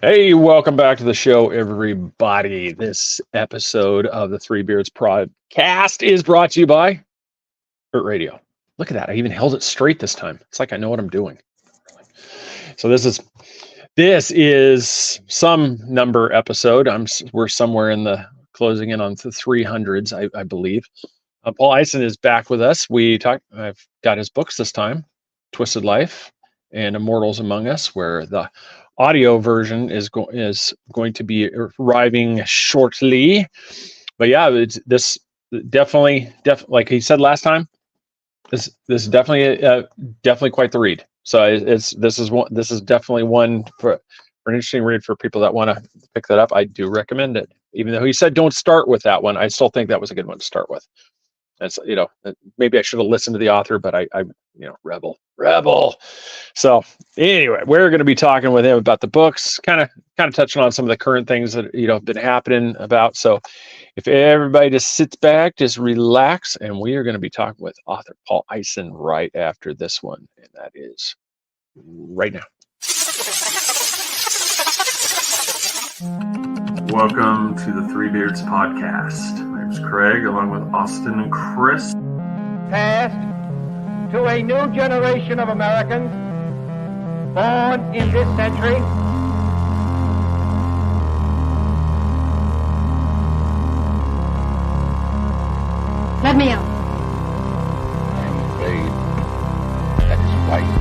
Hey, welcome back to the show, everybody. This episode of the Three Beards podcast is brought to you by Hurt Radio. Look at that. I even held it straight this time. It's like I know what I'm doing. So this is some number episode. We're somewhere in the closing in on the 300s, I believe. Paul Ieson is back with us. I've got his books this time, Twisted Life and Immortals Among Us, where the audio version is going to be arriving shortly. But yeah, this definitely like he said last time. This is definitely quite the read. So this is definitely one for an interesting read for people that want to pick that up. I do recommend it. Even though he said don't start with that one, I still think that was a good one to start with. That's, maybe I should have listened to the author, but I rebel. So anyway, we're going to be talking with him about the books, kind of touching on some of the current things that have been happening about. So if everybody just sits back, just relax, and we are going to be talking with author Paul Ieson right after this one, and that is right now. Welcome to the Three Beards podcast. My name's Craig, along with Austin and Chris. Passed to a new generation of Americans born in this century. Let me out. I'm afraid that is right.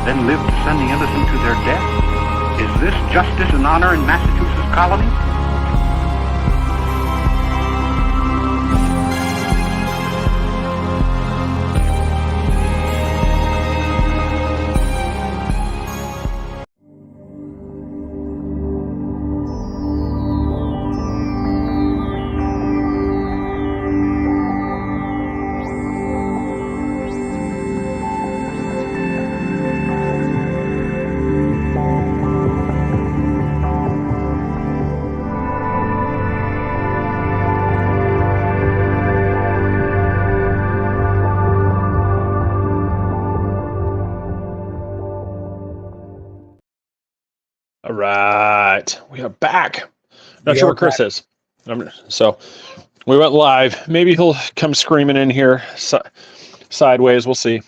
Then live to send the innocent to their death? Is this justice and honor in Massachusetts colony? All right, we are back. Not sure where Chris is. So we went live. Maybe he'll come screaming in here sideways. We'll see.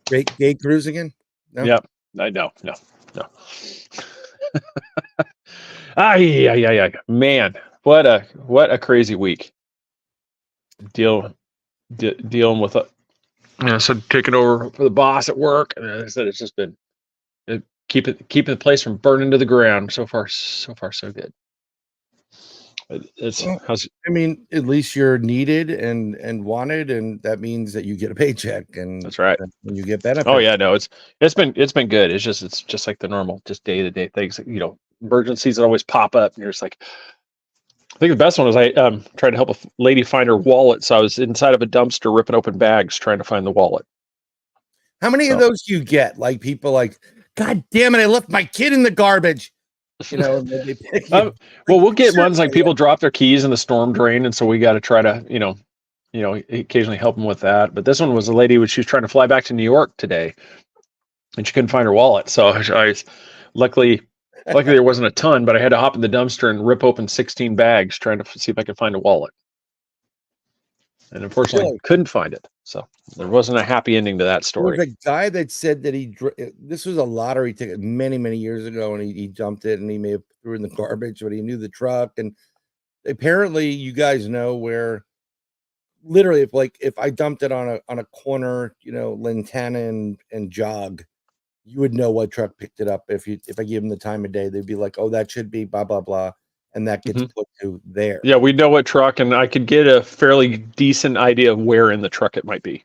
Gate cruise again? No? Yep. No. Ay. Man, what a crazy week. Dealing with so taking over for the boss at work, and as I said, it's just been keeping the place from burning to the ground. So far so good. At least you're needed and wanted, and that means that you get a paycheck, and that's right. When you get benefits. Oh yeah, no, it's been good. It's just like the normal, just day-to-day things. Emergencies that always pop up, and you're just like. I think the best one was I tried to help a lady find her wallet, so I was inside of a dumpster ripping open bags trying to find the wallet. How many of those do you get? Like people like, God damn it, I left my kid in the garbage. Well, we'll get ones like people drop their keys in the storm drain, and so we got to try to, occasionally help them with that. But this one was a lady she was trying to fly back to New York today, and she couldn't find her wallet. So I luckily there wasn't a ton, but I had to hop in the dumpster and rip open 16 bags trying to see if I could find a wallet. And unfortunately, couldn't find it. So there wasn't a happy ending to that story. There was a guy that said that this was a lottery ticket many, many years ago, and he dumped it, and he may have threw it in the garbage, but he knew the truck. And apparently, you guys know where, literally, if I dumped it on a corner, Lantana and Jog, you would know what truck picked it up. If I give them the time of day, they'd be like, "Oh, that should be blah blah blah," and that gets put to there. Yeah, we know what truck, and I could get a fairly decent idea of where in the truck it might be.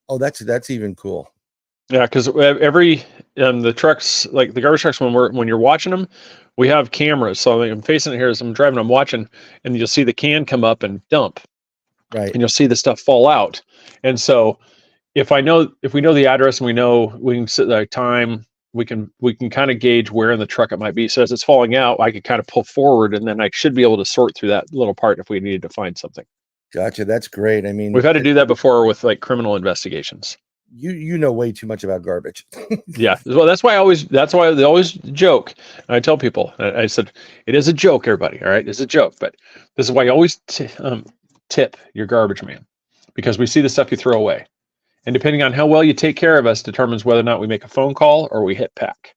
Oh, that's even cool. Yeah, because every the trucks, like the garbage trucks, when you're watching them, we have cameras. So I'm facing it here as I'm driving, I'm watching, and you'll see the can come up and dump, Right. and you'll see the stuff fall out. And so if we know the address and we can set the time, we can kind of gauge where in the truck it might be. So as it's falling out, I could kind of pull forward, and then I should be able to sort through that little part if we needed to find something. Gotcha. That's great. I mean, We've had to do that before with like criminal investigations. You know way too much about garbage. Yeah. Well, that's why they always joke. And I tell people, I said, it is a joke, everybody. All right. It's a joke, but this is why you always tip your garbage man, because we see the stuff you throw away. And depending on how well you take care of us determines whether or not we make a phone call or we hit pack.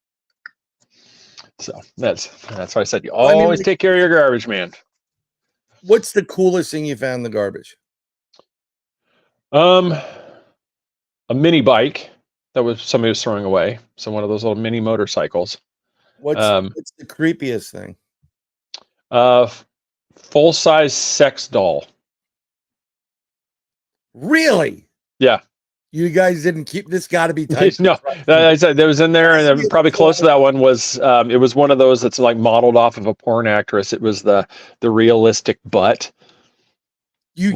So that's why I said you always take care of your garbage man. What's the coolest thing you found in the garbage? A mini bike that somebody was throwing away. So one of those little mini motorcycles. What's the creepiest thing? Full-size sex doll. Really? Yeah. You guys didn't keep this. Got to be tight. No, I said there was in there, and probably close to that one was. It was one of those that's like modeled off of a porn actress. It was the realistic butt. Come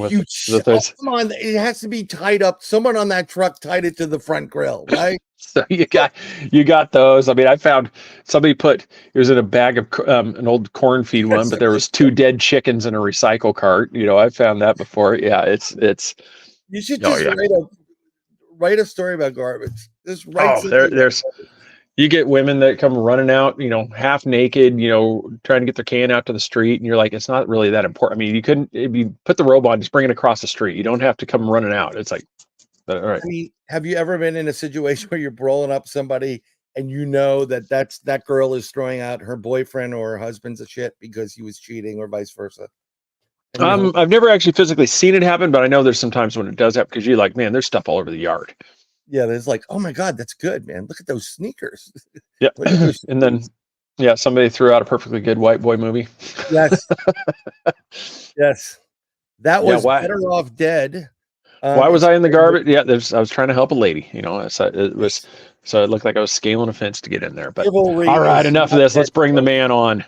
on! It has to be tied up. Someone on that truck tied it to the front grill, right? So you got those. I mean, I found somebody it was in a bag of an old corn feed one, but there was 2 dead chickens in a recycle cart. I found that before. Yeah, it's. You should just write a story about garbage. Just write. There's. You get women that come running out, half naked, trying to get their can out to the street, and you're like, it's not really that important. I mean, if you put the robe on, just bring it across the street. You don't have to come running out. It's like, all right. I mean, have you ever been in a situation where you're rolling up somebody and you know that girl is throwing out her boyfriend or her husband's a shit because he was cheating or vice versa? I've never actually physically seen it happen, but I know there's some times when it does happen because you're like, man, there's stuff all over the yard. Yeah, there's like, oh my God, that's good, man. Look at those sneakers. Yeah. And then, somebody threw out a perfectly good white boy movie. Yes. Yes. That was Better Off Dead. Why was I in the garbage? Yeah, I was trying to help a lady, so it looked like I was scaling a fence to get in there. But all right, enough of this. Let's bring the man on.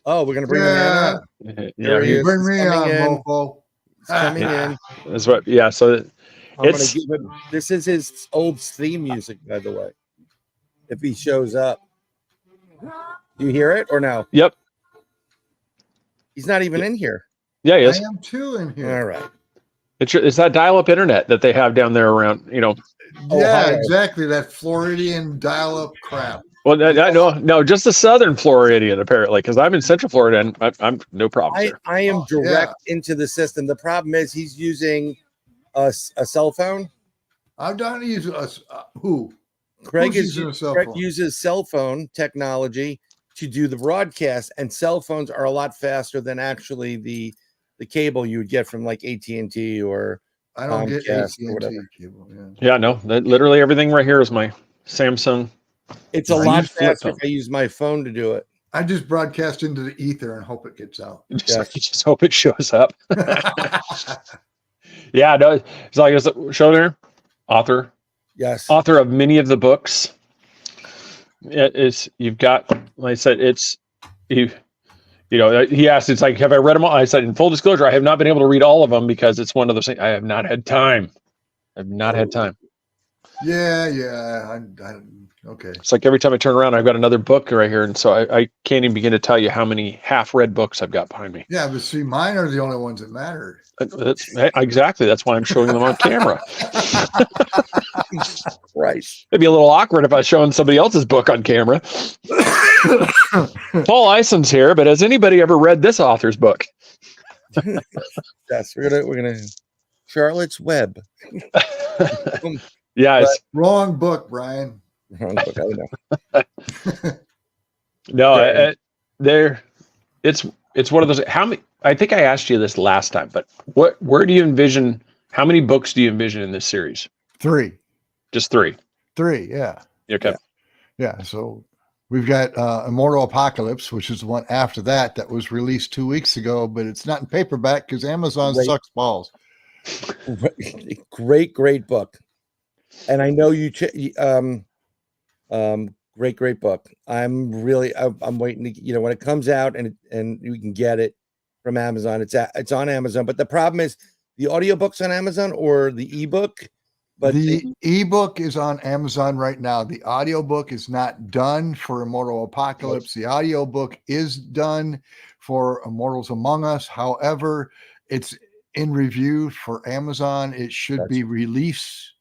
Oh, we're going to bring the man on? Yeah, bring me on, Mofo. He's coming in. That's what, yeah, so... This is his old theme music, by the way. If he shows up, do you hear it or no? Yep. He's not even in here. Yeah, he is. I am too in here. All right. It's that dial-up internet that they have down there around. Yeah, Ohio. exactly. That Floridian dial-up crap. Well, no, just the southern Floridian apparently, because I'm in Central Florida and I'm no problem. I am direct into the system. The problem is he's using a cell phone. I'm not using who? Craig uses cell phone technology to do the broadcast, and cell phones are a lot faster than actually the cable you would get from like AT&T or I don't get AT&T or whatever. cable. Yeah, no, literally everything right here is my Samsung. It's a lot faster if I use my phone to do it. I just broadcast into the ether and hope it gets out. Just hope it shows up. Yeah, no, it's like it's show there. Author. Yes. Author of many of the books. You've got, like I said, he asked, it's like, have I read them all? I said, in full disclosure, I have not been able to read all of them because it's one of those things. I have not had time. I've not had time. Yeah. Okay. It's like every time I turn around, I've got another book right here. And so I can't even begin to tell you how many half-read books I've got behind me. Yeah, but see, mine are the only ones that matter. Exactly. That's why I'm showing them on camera. Right. It'd be a little awkward if I was showing somebody else's book on camera. Paul Ieson's here, but has anybody ever read this author's book? Yes, we're gonna Charlotte's Web. Yeah, wrong book, Brian. Wrong book, I know. No, it's one of those. How many? I think I asked you this last time, but where do you envision? How many books do you envision in this series? 3. Just 3. 3, yeah. Okay. Yeah. So We've got Immortal Apocalypse, which is the one after that was released 2 weeks ago, but it's not in paperback because Amazon sucks balls. Great book. And I know great book. I'm waiting to, when it comes out and you can get it from Amazon. It's on Amazon, but the problem is the audiobook's on Amazon or the ebook. But the ebook is on Amazon right now. The audiobook is not done for Immortal Apocalypse. The audiobook is done for Immortals Among Us. However, it's in review for Amazon. It should be released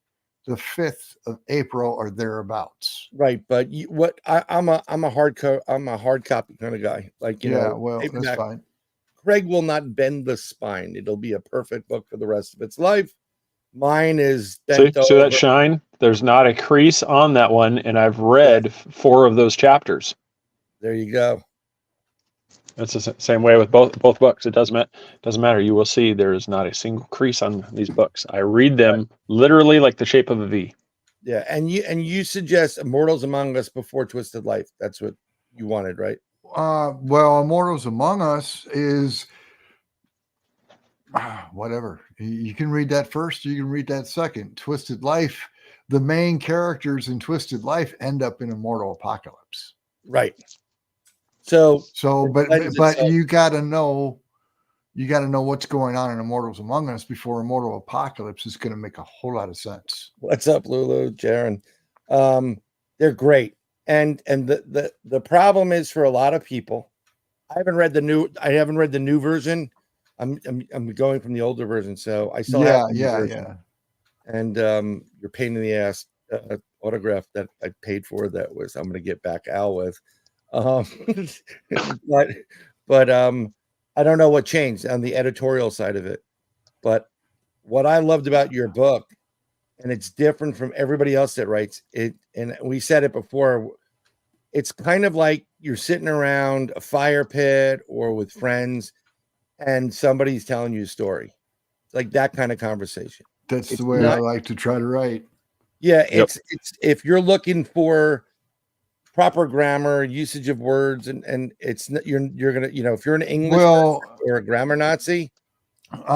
the 5th of April or thereabouts. Right, but I'm a hard copy kind of guy. Like, that's fine. Craig will not bend the spine. It'll be a perfect book for the rest of its life. Mine is bent see that shine? There's not a crease on that one, and I've read 4 of those chapters. There you go. That's the same way with both books. It doesn't matter. You will see there is not a single crease on these books. I read them literally like the shape of a V. Yeah, and you suggest Immortals Among Us before Twisted Life. That's what you wanted, right? Well, Immortals Among Us is whatever. You can read that first, you can read that second. Twisted Life, the main characters in Twisted Life end up in Immortal Apocalypse. Right. So but you got to know what's going on in Immortals Among Us before Immortal Apocalypse is going to make a whole lot of sense. What's up, Lulu, Jaron? They're great. And the problem is for a lot of people, I haven't read the new version. I'm going from the older version, so I still have the new version. And your pain in the ass autograph that I paid for, that was I'm going to get back Al with. But I don't know what changed on the editorial side of it. But what I loved about your book, and it's different from everybody else that writes it, and we said it before, it's kind of like you're sitting around a fire pit or with friends and somebody's telling you a story. It's like that kind of conversation. That's the way I like to try to write. Yeah, it's if you're looking for proper grammar, usage of words, and it's you're gonna, if you're an English or a grammar Nazi, give it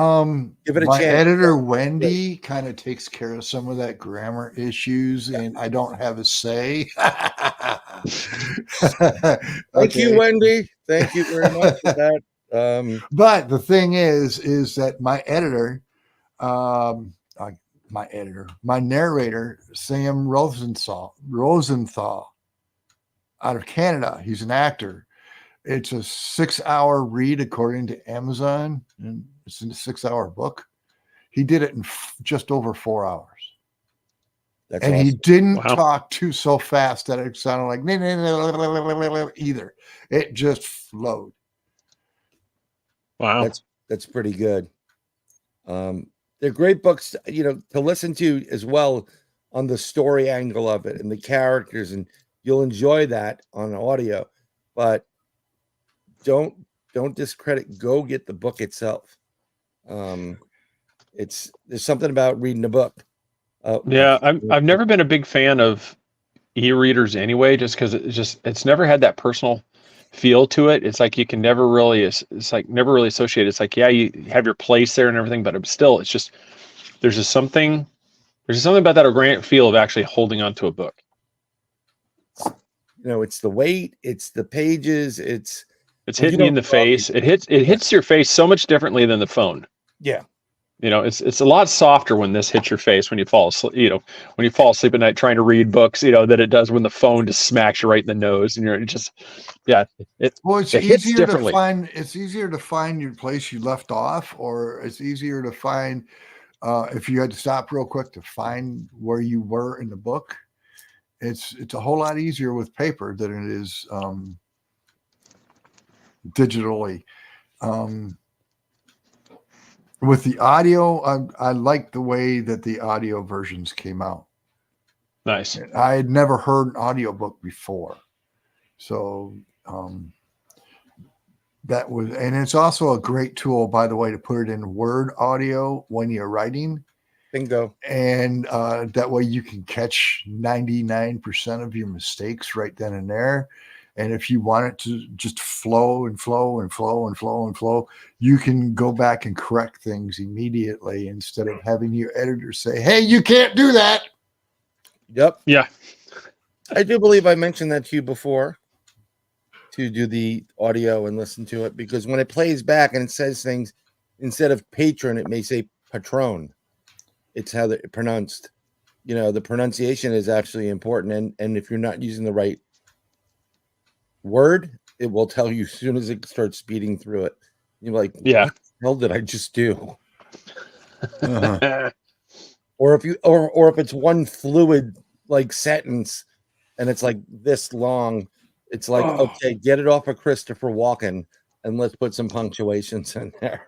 a my chance. editor Wendy kind of takes care of some of that grammar issues, and I don't have a say. Thank you, Wendy. Thank you very much for that. But the thing is that my editor, my narrator, Sam Rosenthal out of Canada, he's an actor. It's a 6-hour read according to Amazon, and it's a 6-hour book. He did it in just over 4 hours. That's awesome. He didn't talk so fast that it sounded like either. It just flowed. Wow. That's pretty good. They're great books, to listen to as well on the story angle of it and the characters, and you'll enjoy that on audio, but don't discredit. Go get the book itself. There's something about reading a book. I've never been a big fan of e-readers anyway, just because it's never had that personal feel to it. It's like you can never really associate. It's like, yeah, you have your place there and everything, but still, it's just there's just something about that organic feel of actually holding onto a book. It's the weight, it's the pages, it's hitting you in the face. It hits your face so much differently than the phone. Yeah. It's a lot softer when this hits your face when you fall asleep. When you fall asleep at night trying to read books, than it does when the phone just smacks you right in the nose, and you're just, it's easier to find. It's easier to find your place you left off, or it's easier to find if you had to stop real quick to find where you were in the book. It's a whole lot easier with paper than it is digitally. With the audio, I like the way that the audio versions came out. Nice. I had never heard an audiobook before. So that was, and it's also a great tool, by the way, to put it in Word audio when you're writing. Bingo. And that way you can catch 99% of your mistakes right then and there. And if you want it to just flow and flow and flow and flow and flow, you can go back and correct things immediately instead of having your editor say, hey, you can't do that. Yep. Yeah. I do believe I mentioned that to you before, to do the audio and listen to it, because when it plays back and it says things, instead of patron, it may say patron. It's how they're pronounced. The pronunciation is actually important. And if you're not using the right word, it will tell you as soon as it starts speeding through it. You're like, Yeah. what the hell did I just do? Uh-huh. Or if it's one fluid like sentence and it's like this long, it's like, okay, get it off of Christopher Walken and let's put some punctuations in there.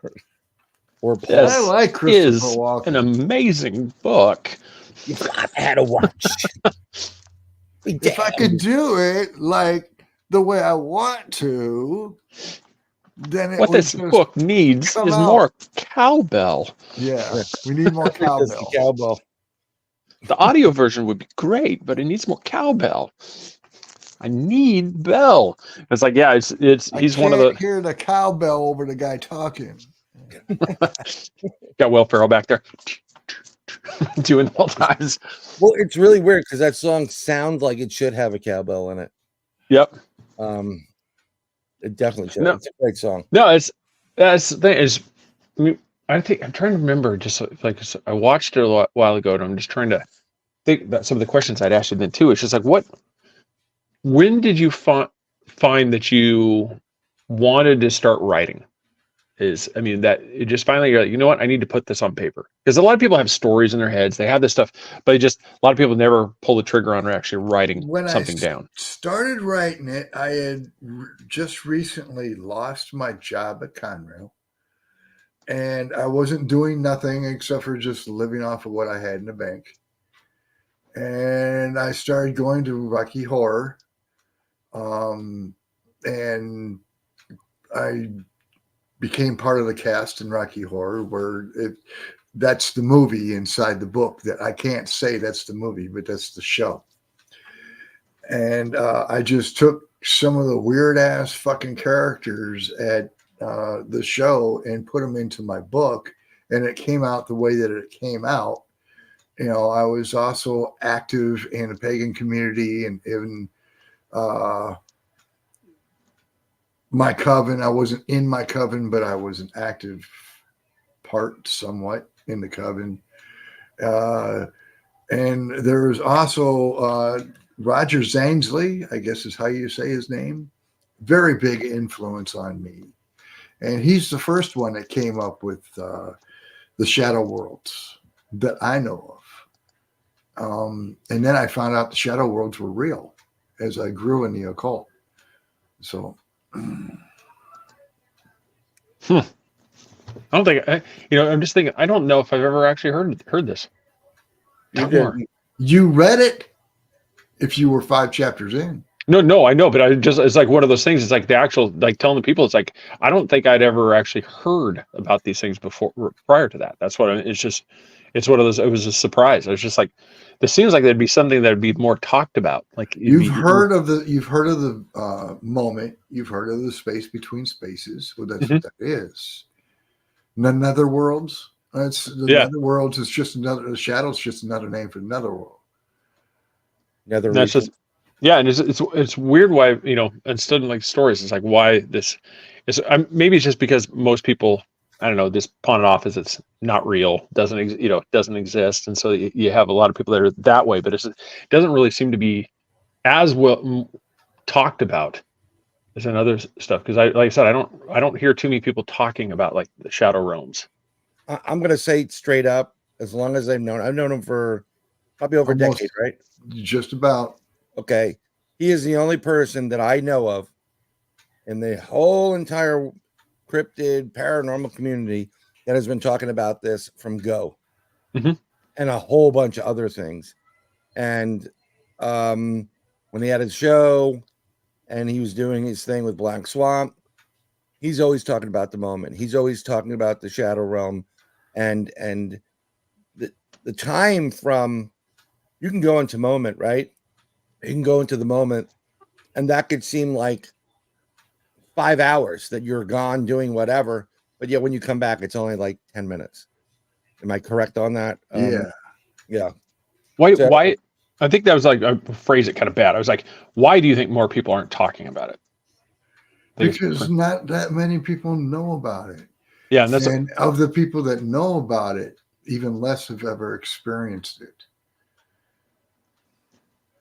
Or This pause. I like Christopher is Walken. an amazing book. I've had to watch. If I could do it like the way I want to, then it What would this just book needs come is out. more cowbell. Yeah, we need more cowbell. Cowbell. The audio version would be great, but it needs more cowbell. I need bell. It's like, yeah, it's he's one of the hear the cowbell over the guy talking. got Will Ferrell back there doing all times. Well, it's really weird because that song sounds like it should have a cowbell in it. Yep. It definitely should. No. It's a great song. No, that's the thing is, I think I'm trying to remember. Just like I watched it a while ago, and I'm just trying to think about some of the questions I'd asked you then too. It's just like, when did you find that you wanted to start writing? That it just finally you're like, you know what, I need to put this on paper, because a lot of people have stories in their heads, they have this stuff, but a lot of people never pull the trigger on actually writing something down. Started writing it, I had just recently lost my job at Conrail, and I wasn't doing nothing except for just living off of what I had in the bank. And I started going to Rocky Horror, and I became part of the cast in Rocky Horror, where that's the movie inside the book that I can't say that's the movie, but that's the show. And I just took some of the weird ass fucking characters at the show and put them into my book, and it came out the way that it came out. I was also active in the pagan community and in my coven. I wasn't in my coven, but I was an active part somewhat in the coven. And there's also Roger Zanesley, I guess is how you say his name. Very big influence on me. And he's the first one that came up with the shadow worlds that I know of. And then I found out the shadow worlds were real as I grew in the occult. So I don't think I'm just thinking, I don't know if I've ever actually heard this. You read it if you were 5 chapters in. No, I know, but it's like one of those things. It's like the actual, like telling the people, it's like, I don't think I'd ever actually heard about these things prior to that. That's what it's one of those, it was a surprise. I was just like, this seems like there'd be something that'd be more talked about. Like you've heard of the moment, you've heard of the space between spaces. Well, that's what that is. The netherworlds. Netherworlds is just another, the shadow's just another name for netherworld. That's just, yeah, and it's weird why, instead of like stories, it's like why this is. Maybe it's just because most people, I don't know, just pawn it off as it's not real, doesn't exist, and so you have a lot of people that are that way. But it doesn't really seem to be as well talked about as in other stuff. Because like I said, I don't hear too many people talking about like the shadow realms. I'm gonna say it straight up. As long as I've known him for probably over a decade, right? Just about. Okay, he is the only person that I know of in the whole entire cryptid paranormal community that has been talking about this from go, and a whole bunch of other things. And when he had his show and he was doing his thing with Black Swamp, he's always talking about the moment. He's always talking about the shadow realm and the the time from, you can go into moment, right? You can go into the moment, and that could seem like 5 hours that you're gone doing whatever, but yet when you come back, it's only like 10 minutes. Am I correct on that? Yeah. Yeah. Why? So- Why? I think that was like, I phrased it kind of bad. I was like, why do you think more people aren't talking about it? Because not that many people know about it. Yeah, and that's And of the people that know about it, even less have ever experienced it.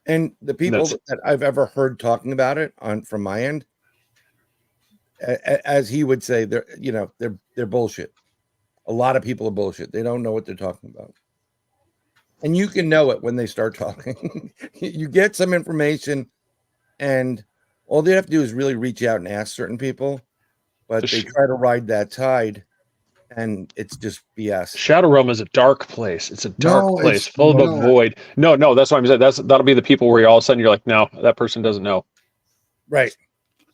And the people that I've ever heard talking about it from my end, as he would say, they're bullshit. A lot of people are bullshit. They don't know what they're talking about. And you can know it when they start talking. You get some information, and all they have to do is really reach out and ask certain people, but they try to ride that tide, and it's just BS. Shadow Realm is a dark place. It's a dark place full of a not. void. No, that's what I'm saying. That'll be the people where all of a sudden you're like, no, that person doesn't know. Right.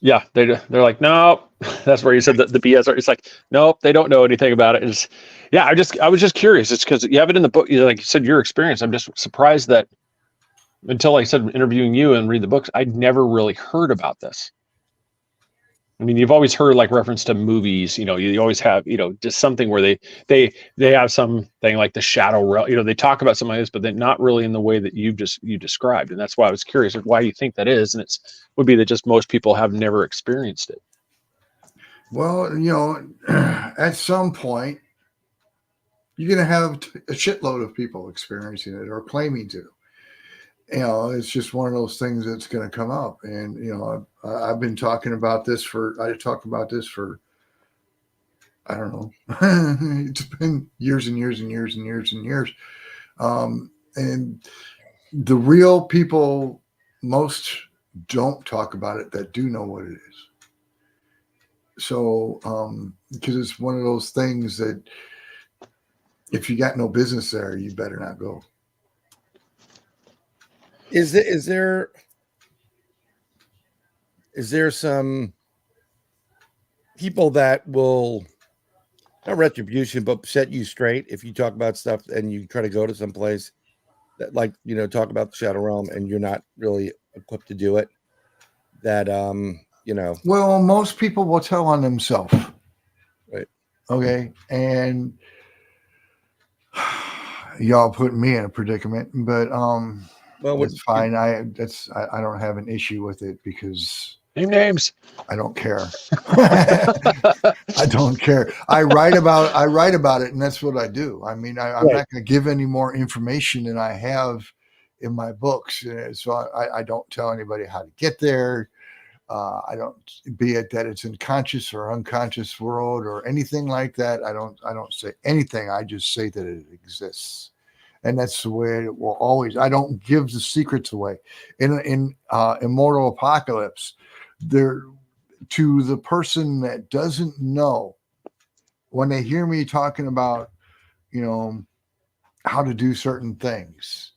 Yeah, they're like, no. That's where you said the BS. It's like, nope, they don't know anything about it. It's, yeah, I was just curious. It's because you have it in the book. Like you said, your experience. I'm just surprised that until I said interviewing you and read the books, I'd never really heard about this. I mean, you've always heard like reference to movies, you always have, just something where they have something like the Shadow Realm, they talk about something like this, but they're not really in the way that you described. And that's why I was curious why you think that is. And would be that just most people have never experienced it. Well, at some point, you're going to have a shitload of people experiencing it or claiming to. It's just one of those things that's going to come up. And, I've been talking about this I don't know, it's been years and years and years and years and years. And the real people, most don't talk about it that do know what it is. So, because it's one of those things that if you got no business there, you better not go. Is there some people that will, not retribution, but set you straight if you talk about stuff and you try to go to some place that, like, talk about the Shadow Realm and you're not really equipped to do it? That Well, most people will tell on themselves. Right. Okay. And y'all put me in a predicament, but well, it's fine. I don't have an issue with it because names. I don't care. I don't care. I write about it, and that's what I do. I mean, I'm not going to give any more information than I have in my books. So I don't tell anybody how to get there. I don't, be it that it's in conscious or unconscious world or anything like that. I don't say anything. I just say that it exists. And that's the way it will always. I don't give the secrets away. In Immortal Apocalypse, to the person that doesn't know, when they hear me talking about, how to do certain things,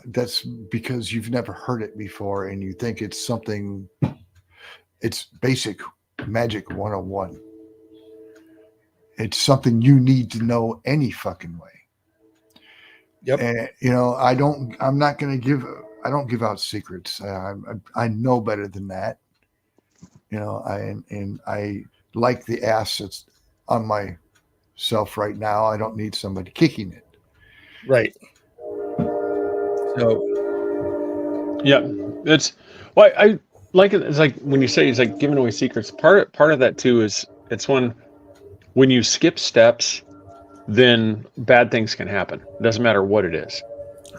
that's because you've never heard it before and you think it's something. It's basic magic 101. It's something you need to know any fucking way. Yep. And I don't give out secrets. I know better than that. I like the ass that's on myself right now. I don't need somebody kicking it. Right. So yeah, it's why I like it. It's like when you say it's like giving away secrets. Part of that too is it's when you skip steps, then bad things can happen. It doesn't matter what it is.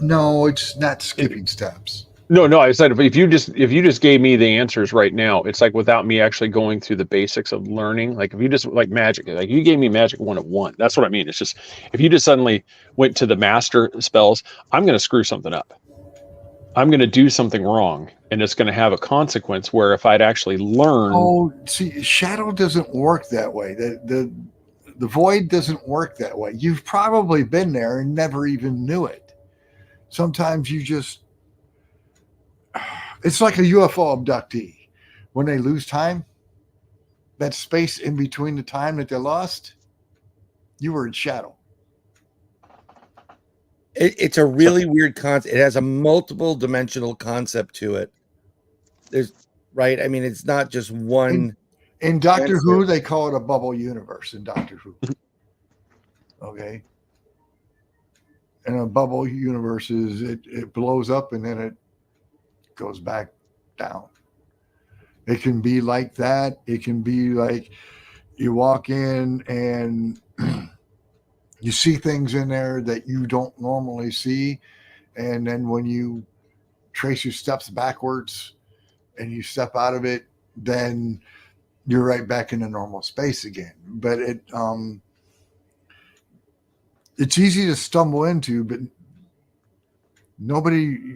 No, it's not skipping steps. No, I said if you just gave me the answers right now, it's like without me actually going through the basics of learning. Like if you just like magic, like you gave me magic 101. That's what I mean. It's just if you just suddenly went to the master spells, I'm going to screw something up. I'm going to do something wrong, and it's going to have a consequence. Where if I'd actually learned, see, shadow doesn't work that way. The void doesn't work that way. You've probably been there and never even knew it. Sometimes you just. It's like a UFO abductee. When they lose time, that space in between the time that they lost, you were in shadow. It's a really weird concept. It has a multiple dimensional concept to it. There's right. I mean, it's not just one. In Doctor Who, they call it a bubble universe. In Doctor Who, okay. And a bubble universe is it blows up and then it goes back down. It can be like that. It can be like you walk in and you see things in there that you don't normally see. And then when you trace your steps backwards and you step out of it, then you're right back in the normal space again. But it's easy to stumble into, but nobody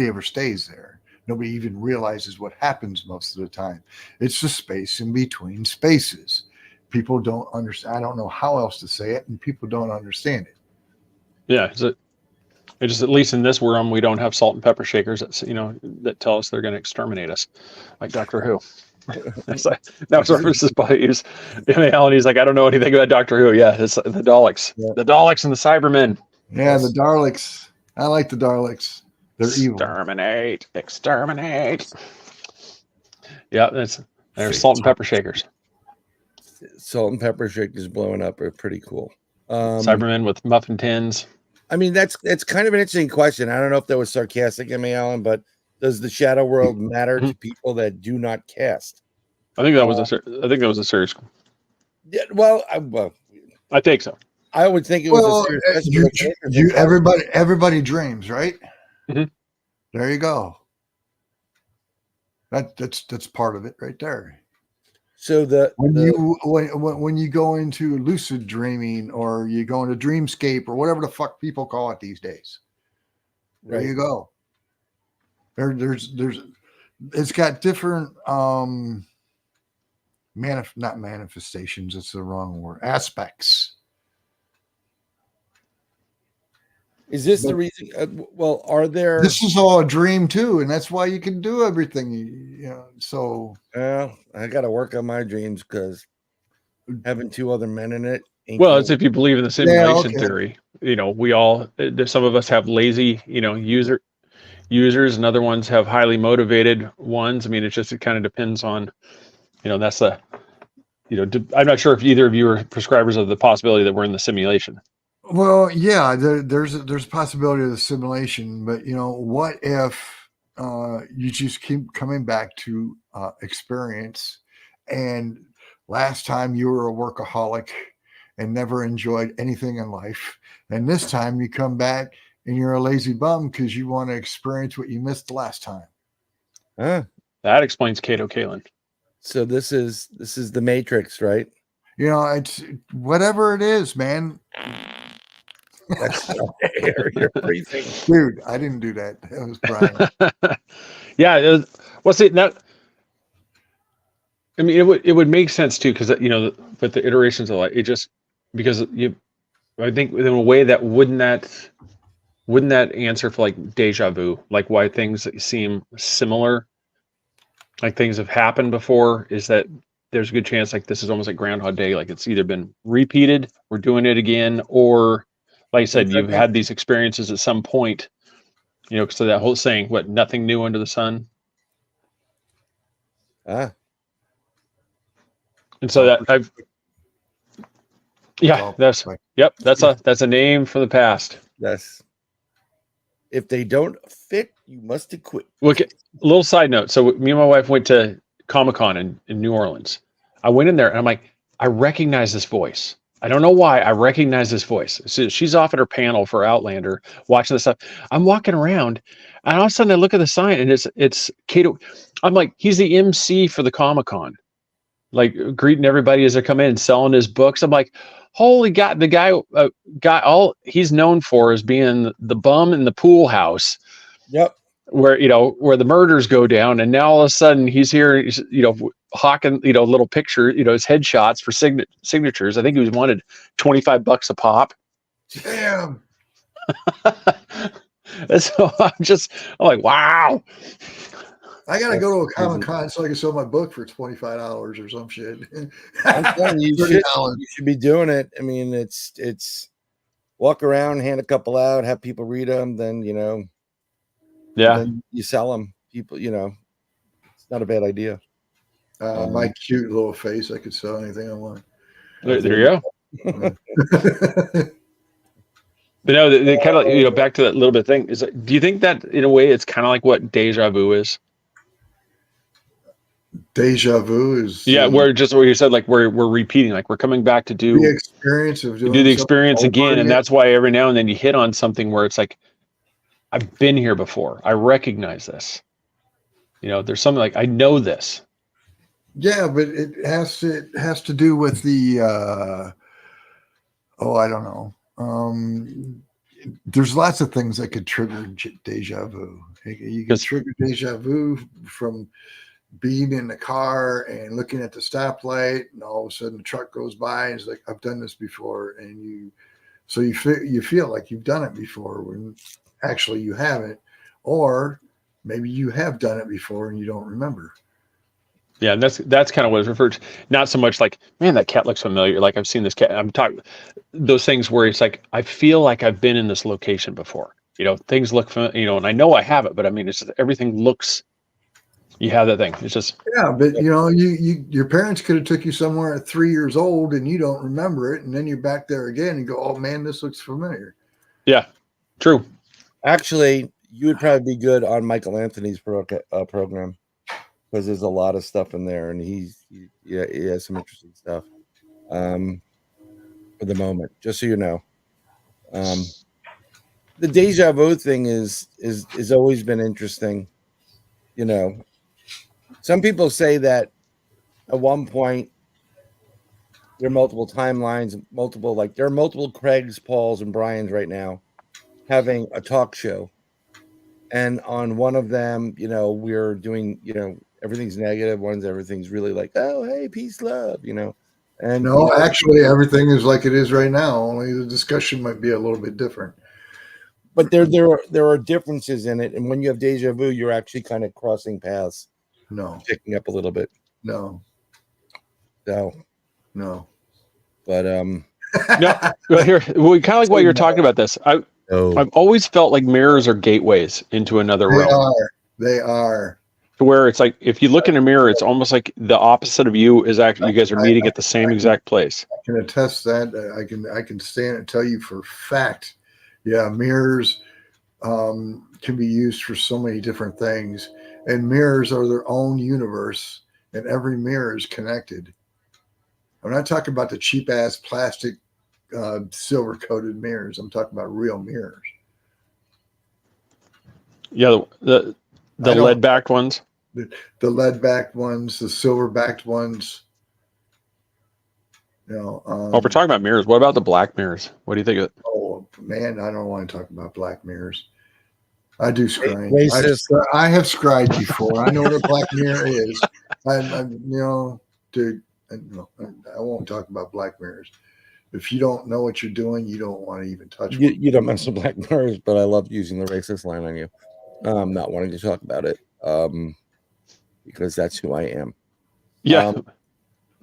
ever stays there. Nobody even realizes what happens most of the time. It's the space in between spaces. People don't understand. I don't know how else to say it, and people don't understand it. Yeah, it's just at least in this world we don't have salt and pepper shakers that tell us they're going to exterminate us, like Doctor Who. That was references by Alan. He's like, I don't know anything about Doctor Who. Yeah, it's the Daleks, the Daleks and the Cybermen. Yeah, the Daleks. I like the Daleks. They're evil. Exterminate. Yeah, there's salt and pepper shakers. Salt and pepper shakers blowing up are pretty cool. Cybermen with muffin tins. I mean, that's kind of an interesting question. I don't know if that was sarcastic in me, Alan, but does the shadow world matter to people that do not cast? I think that was a serious. Yeah, well, I think so. I would think it was a serious question. Everybody dreams, right? Mm-hmm. There you go. That's part of it right there. So when you go into lucid dreaming or you go into dreamscape or whatever the fuck people call it these days, there you go. There's it's got different not manifestations. It's the wrong word. Aspects. Is this the reason? Well, are there? This is all a dream too, and that's why you can do everything. So. I got to work on my dreams because having two other men in it. Well, it's if you believe in the simulation theory. We all. Some of us have lazy, users, and other ones have highly motivated ones. I mean, it kind of depends on, that's the, I'm not sure if either of you are prescribers of the possibility that we're in the simulation. Well, yeah, there's a possibility of the simulation, but what if you just keep coming back to experience, and last time you were a workaholic and never enjoyed anything in life, and this time you come back and you're a lazy bum because you want to experience what you missed the last time. That explains Kato Kalin. So this is the Matrix, right? It's whatever it is, man. You're freezing. Dude, I didn't do that. That was Brian. Yeah, it was, well, see, that, I mean, it would make sense too, because but the iterations of life, it just, because I think in a way that wouldn't that answer for like deja vu, like why things seem similar, like things have happened before, is that there's a good chance like this is almost like Groundhog Day, like it's either been repeated, we're doing it again, or like I said, you've had these experiences at some point, so that whole saying, what, nothing new under the sun. And so that's a name for the past. Yes. If they don't fit, you must acquit. Look, a little side note. So me and my wife went to Comic-Con in New Orleans. I went in there and I'm like, I recognize this voice. I don't know why I recognize this voice. So she's off at her panel for Outlander, watching this stuff. I'm walking around, and all of a sudden I look at the sign, and it's Kato. I'm like, he's the MC for the Comic-Con, like greeting everybody as they come in, selling his books. I'm like, holy God, the guy, all he's known for is being the bum in the pool house. Yep. Where the murders go down, and now all of a sudden he's here, hawking, little picture, his headshots for signatures. I think he was wanted $25 a pop. Damn. So I'm like, wow. I gotta go to a Comic-Con so I can sell my book for $25 or some shit. I'm telling you, you should be doing it. I mean, it's walk around, hand a couple out, have people read them, then then you sell them. People, it's not a bad idea. My cute little face, I could sell anything I want. There you go. But no, they kind of back to that little bit thing. Do you think that in a way it's kind of like what deja vu is? Deja vu is where you said like we're repeating, like we're coming back to do the experience of doing do the experience again, and again. that's why every now and then you hit on something where it's like, I've been here before. I recognize this. There's something like I know this. Yeah, but it has to do with the I don't know. There's lots of things that could trigger deja vu. You can trigger deja vu from being in the car and looking at the stoplight, and all of a sudden the truck goes by and it's like, I've done this before, and you feel like you've done it before when actually you haven't, or maybe you have done it before and you don't remember. Yeah, and that's kind of what it's referred to. Not so much like, man, that cat looks familiar. Like I've seen this cat. I'm talking those things where it's like I feel like I've been in this location before. Things look familiar. And I know I haven't, but I mean, it's just, everything looks. You have that thing. It's just but your parents could have took you somewhere at 3 years old and you don't remember it, and then you're back there again and go, oh man, this looks familiar. Yeah, true. Actually, you would probably be good on Michael Anthony's program. Because there's a lot of stuff in there, and he has some interesting stuff. For the moment, just so you know, the deja vu thing is always been interesting. Some people say that at one point there are multiple timelines, there are multiple Craigs, Pauls, and Brians right now having a talk show, and on one of them, we're doing, everything's negative. Everything's really like, oh, hey, peace, love, And no, actually, everything is like it is right now. Only the discussion might be a little bit different. But there are differences in it, and when you have deja vu, you're actually kind of crossing paths. No, picking up a little bit. No. So. No. But no. Here, kind of like what you're talking about. This, I've always felt like mirrors are gateways into another realm. They are. To where it's like, if you look in a mirror, it's almost like the opposite of you is actually, you guys are meeting at the same exact place. I can attest that. I can stand and tell you for a fact. Yeah, mirrors can be used for so many different things, and mirrors are their own universe, and every mirror is connected. I'm not talking about the cheap ass plastic silver coated mirrors. I'm talking about real mirrors. Yeah, the lead backed ones. The lead backed ones, the silver backed ones. We're talking about mirrors. What about the black mirrors? What do you think of it? Oh man, I don't want to talk about black mirrors. I do scry. I have scried before. I know what a black mirror is. Dude, I won't talk about black mirrors. If you don't know what you're doing, you don't want to even touch them. You don't mess with black mirrors, but I love using the racist line on you. Not wanting to talk about it. Because that's who I am. Yeah.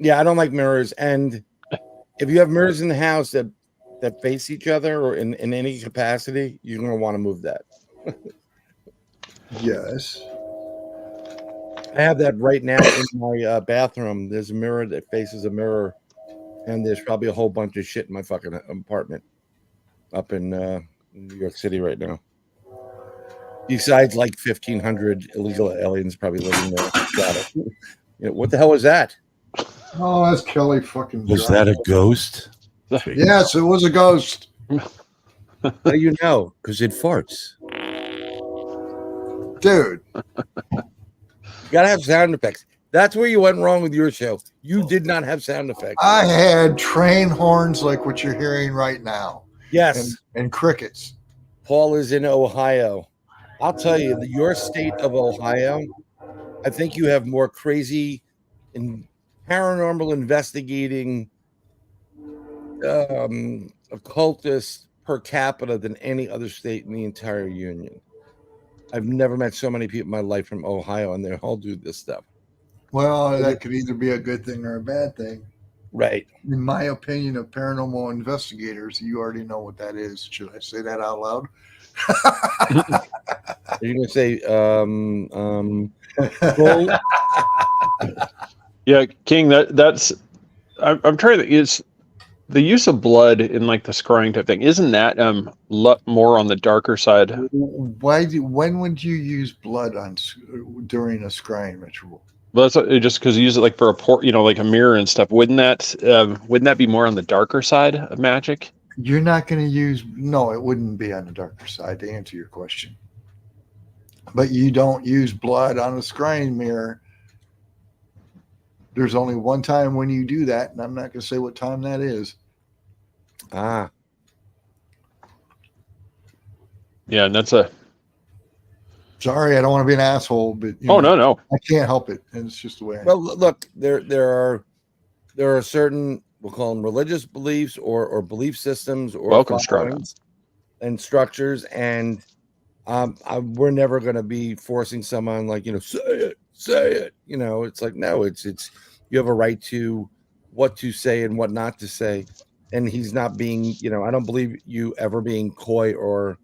I don't like mirrors. And if you have mirrors in the house that face each other or in any capacity, you're going to want to move that. Yes. I have that right now in my bathroom. There's a mirror that faces a mirror, and there's probably a whole bunch of shit in my fucking apartment up in New York City right now. Besides, like 1,500 illegal aliens probably living there. Got it. What the hell was that? Oh, that's Kelly fucking. Was that a ghost? Yes, it was a ghost. How do you know? Because it farts. Dude. You gotta have sound effects. That's where you went wrong with your show. You did not have sound effects. I had train horns like what you're hearing right now. Yes. And crickets. Paul is in Ohio. I'll tell you, your state of Ohio, I think you have more crazy and paranormal investigating occultists per capita than any other state in the entire union. I've never met so many people in my life from Ohio, and they all do this stuff. Well, that could either be a good thing or a bad thing. Right. In my opinion of paranormal investigators, you already know what that is. Should I say that out loud? Are you going to say, bull? Yeah, King. That's. I'm trying to. Is the use of blood in like the scrying type thing? Isn't that more on the darker side? When would you use blood during a scrying ritual? Well, that's just because you use it like for like a mirror and stuff. Wouldn't that be more on the darker side of magic? You're not going to use. No, it wouldn't be on the darker side to answer your question. But you don't use blood on a scrying mirror. There's only one time when you do that, and I'm not going to say what time that is. Ah. Yeah, and that's a. Sorry, I don't want to be an asshole, but no, I can't help it, and it's just the way. Well, look, there are certain, we'll call them religious beliefs or belief systems or Welcome, Strata. and structures, and we're never going to be forcing someone like, say it. It's like, no, it's you have a right to what to say and what not to say, and he's not being, I don't believe you ever being coy or,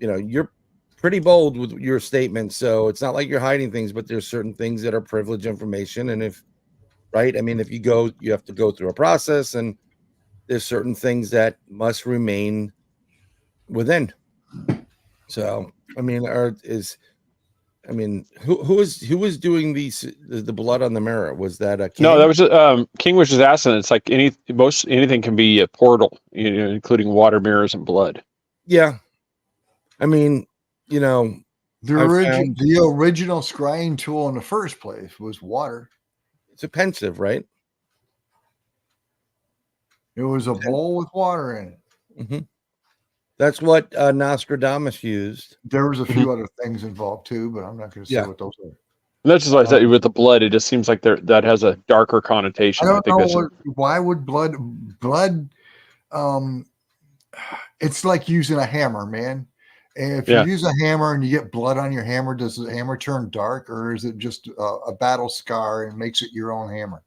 you're pretty bold with your statement, so it's not like you're hiding things, but there's certain things that are privileged information, and if you have to go through a process, and there's certain things that must remain within. So who was doing the blood on the mirror? Was that a King? No, that was King was just asking. It's like anything can be a portal, including water mirrors and blood. Yeah, the original scrying tool in the first place was water. It's a pensive, right? It was a bowl with water in it. Mm-hmm. That's what Nostradamus used. There was a few other things involved too, but I'm not going to say what those are. And that's just why I said with the blood, it just seems like that has a darker connotation. I don't know why would blood? It's like using a hammer, man. If you use a hammer and you get blood on your hammer, does the hammer turn dark, or is it just a battle scar and makes it your own hammer?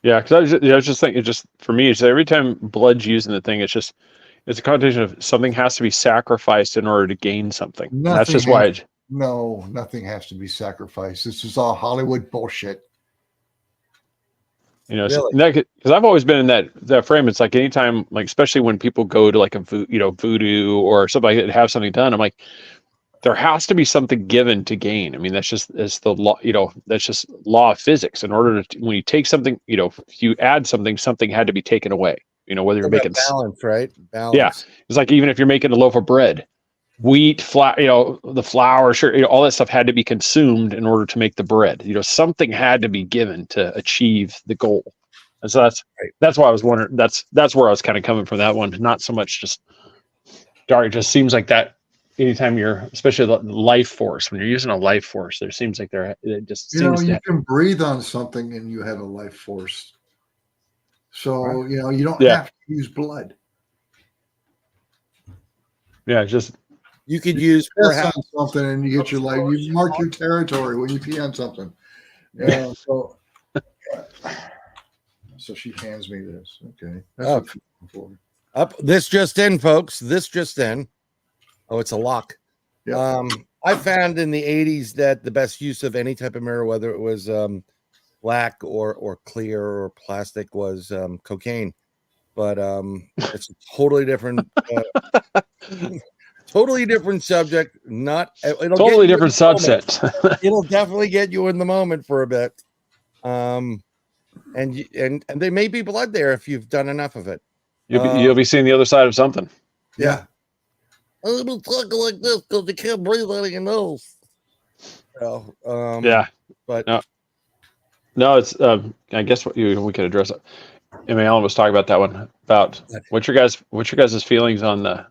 Yeah, because I was just thinking, for me, it's every time blood's used in the thing, it's a connotation of something has to be sacrificed in order to gain something. That's just why. No, nothing has to be sacrificed. This is all Hollywood bullshit. Really? Because I've always been in that frame. It's like anytime, like especially when people go to like a voodoo or something like that to have something done, I'm like, there has to be something given to gain. I mean, that's the law. That's just law of physics. In order to, when you take something, if you add something, something had to be taken away. Whether you're making balance, right? Balance. Yeah, it's like even if you're making a loaf of bread, wheat, flour, the flour, sure, all that stuff had to be consumed in order to make the bread. Something had to be given to achieve the goal. And so that's why I was wondering. That's where I was kind of coming from that one. Not so much just dark. It just seems like that. Anytime especially the life force, when you're using a life force, there seems like it just seems you can breathe on something and you have a life force. So right. You don't have to use blood. Yeah, just you could use on something and you get your life. You mark your territory when you pee on something. Yeah. So she hands me this. Okay. That's up. This just in, folks. This just in. Oh, it's a lock. Yeah. I found in the 80s that the best use of any type of mirror, whether it was black or clear or plastic, was cocaine. But it's a totally different subject. It'll totally different subset. It'll definitely get you in the moment for a bit. And there may be blood there if you've done enough of it. You'll be seeing the other side of something. Yeah. I'm gonna talk like this because you can't breathe out of your nose. But no, it's I guess we could address it. Alan was talking about that one, about what's your guys' feelings on the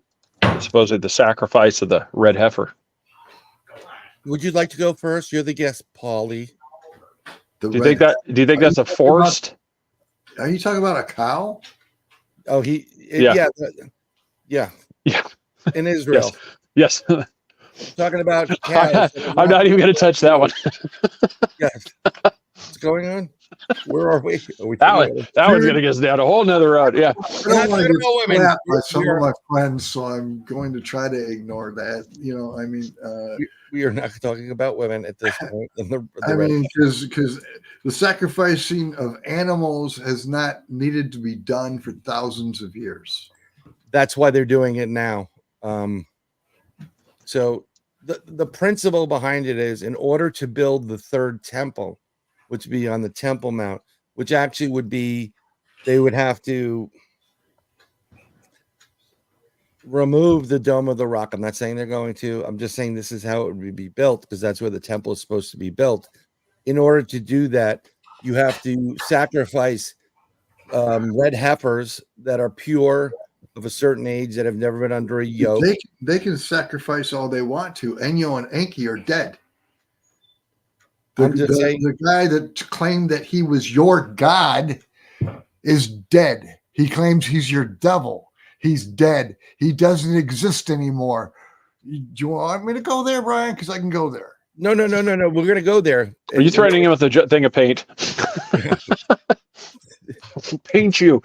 supposedly the sacrifice of the red heifer. Would you like to go first? You're the guest, Paulie. Do you think that's a forced? Are you talking about a cow? Oh, yeah. In Israel. Yes. Talking about cows. I'm not even going to touch that one. Yes. What's going on? Where are we? Are we That talking one, that one's gonna get us down a whole nother road. Yeah. I We're not don't want to talking get about women. slapped by some We of are- my friends, so I'm going to try to ignore that. You know, I mean, we are not talking about women at this point. I mean, because the sacrificing of animals has not needed to be done for thousands of years. That's why they're doing it now. So the principle behind it is, in order to build the third temple, which would be on the Temple Mount, which actually would be, they would have to remove the Dome of the Rock. I'm not saying they're going to. I'm just saying this is how it would be built, because that's where the temple is supposed to be built. In order to do that, you have to sacrifice red heifers that are pure, of a certain age, that have never been under a yoke. They can sacrifice all they want to. Enyo and Enki are dead. I'm just saying, The guy that claimed that he was your god is dead. He claims he's your devil. He's dead. He doesn't exist anymore. Do you want me to go there, Brian? Because I can go there. no. We're going to go there. Are you threatening him with a thing of paint? Paint you.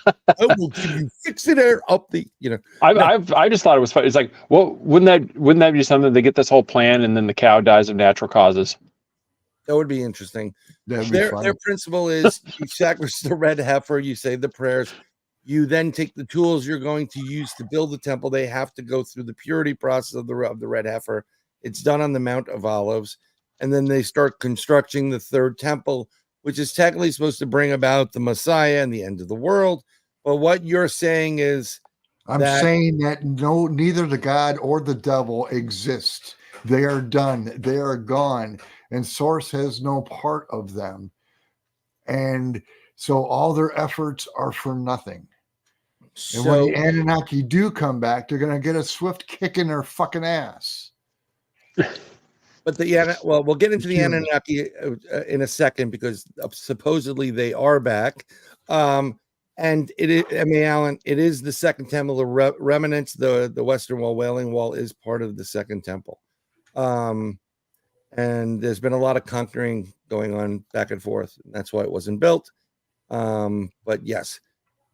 I will give you fix it air up the, I just thought it was funny. It's like, well, wouldn't that be something? They get this whole plan, and then the cow dies of natural causes. That would be interesting. That'd be funny. Their principle is, you sacrifice the red heifer, you say the prayers, you then take the tools you're going to use to build the temple. They have to go through the purity process of the red heifer. It's done on the Mount of Olives, and then they start constructing the third temple, which is technically supposed to bring about the Messiah and the end of the world. But what you're saying is, I'm saying that neither the God or the devil exist. They are done. They are gone. And Source has no part of them. And so all their efforts are for nothing. And when the Anunnaki do come back, they're going to get a swift kick in their fucking ass. But we'll get into the Anunnaki in a second, because supposedly they are back. And it is, I mean, Alan, it is the second temple. The remnants, the Western Wall, Wailing Wall, is part of the second temple. And there's been a lot of conquering going on back and forth. And that's why it wasn't built. But yes.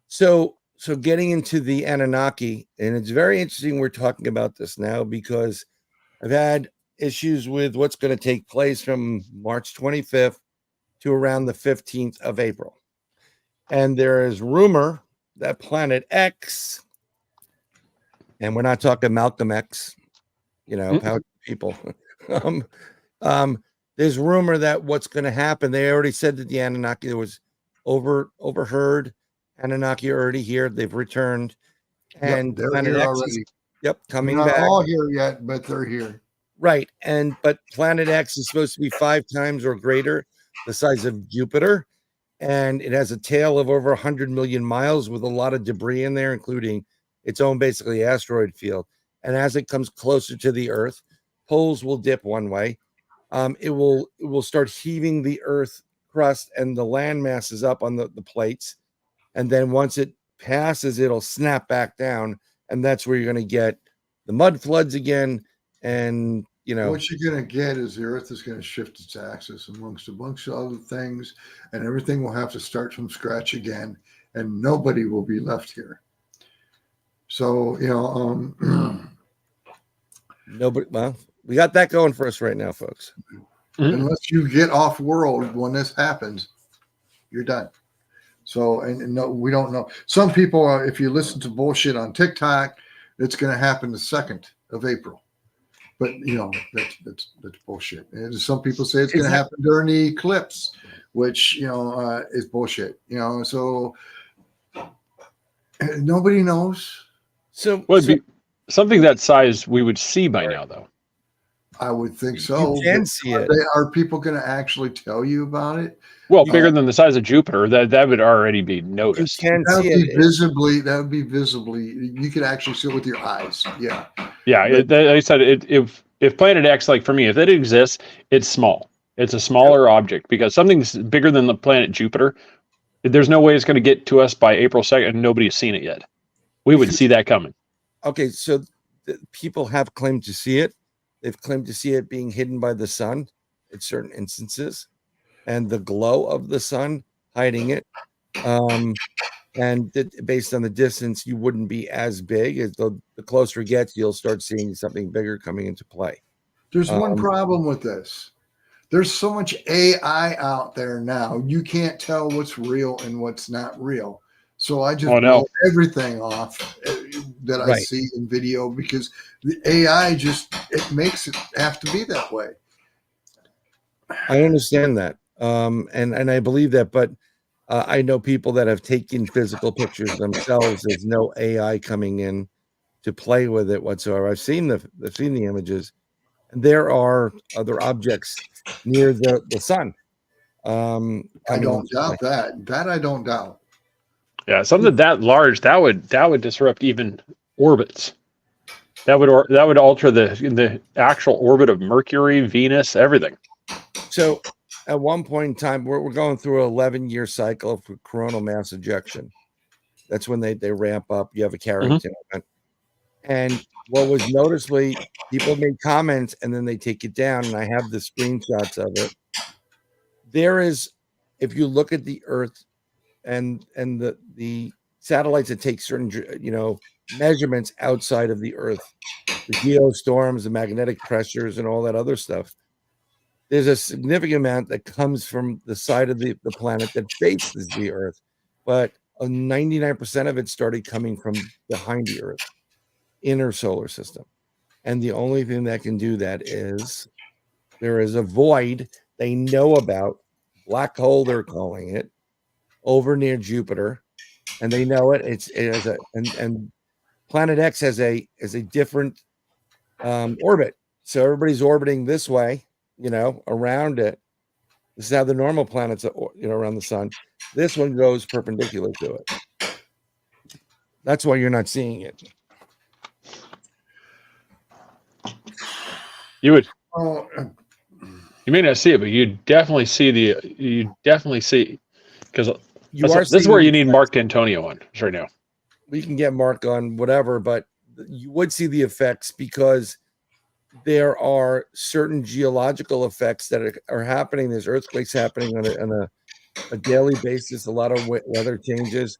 So getting into the Anunnaki, and it's very interesting we're talking about this now, because I've had issues with what's going to take place from March 25th to around the 15th of April. And there is rumor that Planet X, and we're not talking Malcolm X, power people. There's rumor that what's going to happen. They already said that the Anunnaki, there was overheard. Anunnaki are already here. They've returned, and they're Planet here X already. Coming they're not back. all here yet, but they're here. Right, but Planet X is supposed to be 5 times or greater the size of Jupiter, and it has a tail of over 100 million miles with a lot of debris in there, including its own basically asteroid field. And as it comes closer to the Earth, poles will dip one way. It will start heaving the Earth crust and the land masses up on the plates, and then once it passes, it'll snap back down, and that's where you're going to get the mud floods again. And what you're going to get is the Earth is going to shift its axis amongst a bunch of other things, and everything will have to start from scratch again, and nobody will be left here. So nobody. Well, we got that going for us right now, folks. Unless you get off world when this happens, you're done. So, and no, we don't know. Some people, if you listen to bullshit on TikTok, it's going to happen the 2nd of April. But that's bullshit. And some people say it's going to happen during the eclipse, which is bullshit. So nobody knows. So something that size we would see by now, though. I would think so. You can see it. Are people going to actually tell you about it? Well, bigger than the size of Jupiter, that would already be noticed. You can That see would be it. visibly. That would be visibly. You could actually see it with your eyes. Yeah. Yeah, like I said, if Planet X, like for me, if it exists, it's small. It's a smaller object, because something's bigger than the planet Jupiter. There's no way it's going to get to us by April 2nd, and nobody's seen it yet. We would see that coming. Okay, so people have claimed to see it. They've claimed to see it being hidden by the sun at certain instances. and the glow of the sun hiding it. And based on the distance, you wouldn't be as big. As the closer it gets, you'll start seeing something bigger coming into play. There's one problem with this. There's so much AI out there now. You can't tell what's real and what's not real. So I just blow everything off that I see in video, because the AI it makes it have to be that way. I understand that. And I believe that, but I know people that have taken physical pictures themselves. There's no AI coming in to play with it whatsoever. I've seen the images, and there are other objects near the sun. I don't doubt that. That I don't doubt. Yeah, something that large that would disrupt even orbits. That would alter the actual orbit of Mercury, Venus, everything. So at one point in time, we're going through an 11-year cycle for coronal mass ejection. That's when they ramp up. You have a Carrington event. And what was noticeably, people made comments and then they take it down, and I have the screenshots of it. There is, if you look at the Earth and the satellites that take certain measurements outside of the Earth, the geostorms, the magnetic pressures, and all that other stuff, there's a significant amount that comes from the side of the planet that faces the Earth, but 99% of it started coming from behind the Earth, inner solar system. And the only thing that can do that is there is a void they know about, black hole they're calling it, over near Jupiter, and they know it. And Planet X has a different orbit, so everybody's orbiting this way, around it. This is how the normal planets are, around the sun. This one goes perpendicular to it. That's why you're not seeing it. You may not see it, but you definitely see because this is where you need Mark D'Antonio on right now. We can get Mark on whatever, but you would see the effects because there are certain geological effects that are happening. There's earthquakes happening on a daily basis. A lot of weather changes.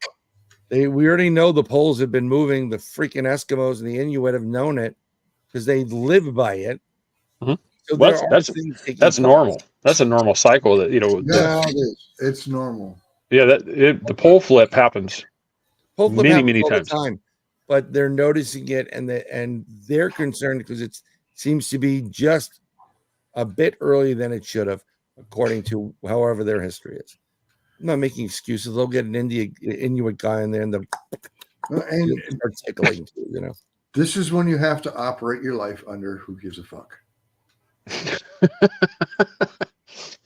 We already know the poles have been moving. The freaking Eskimos and the Inuit have known it because they live by it. Mm-hmm. So that's normal. That's a normal cycle that it's normal. Yeah, the pole flip happens. Many times. But they're noticing it, and they're concerned because it seems to be just a bit earlier than it should have, according to however their history is. I'm not making excuses. They'll get an Inuit guy in there and start tickling, This is when you have to operate your life under who gives a fuck.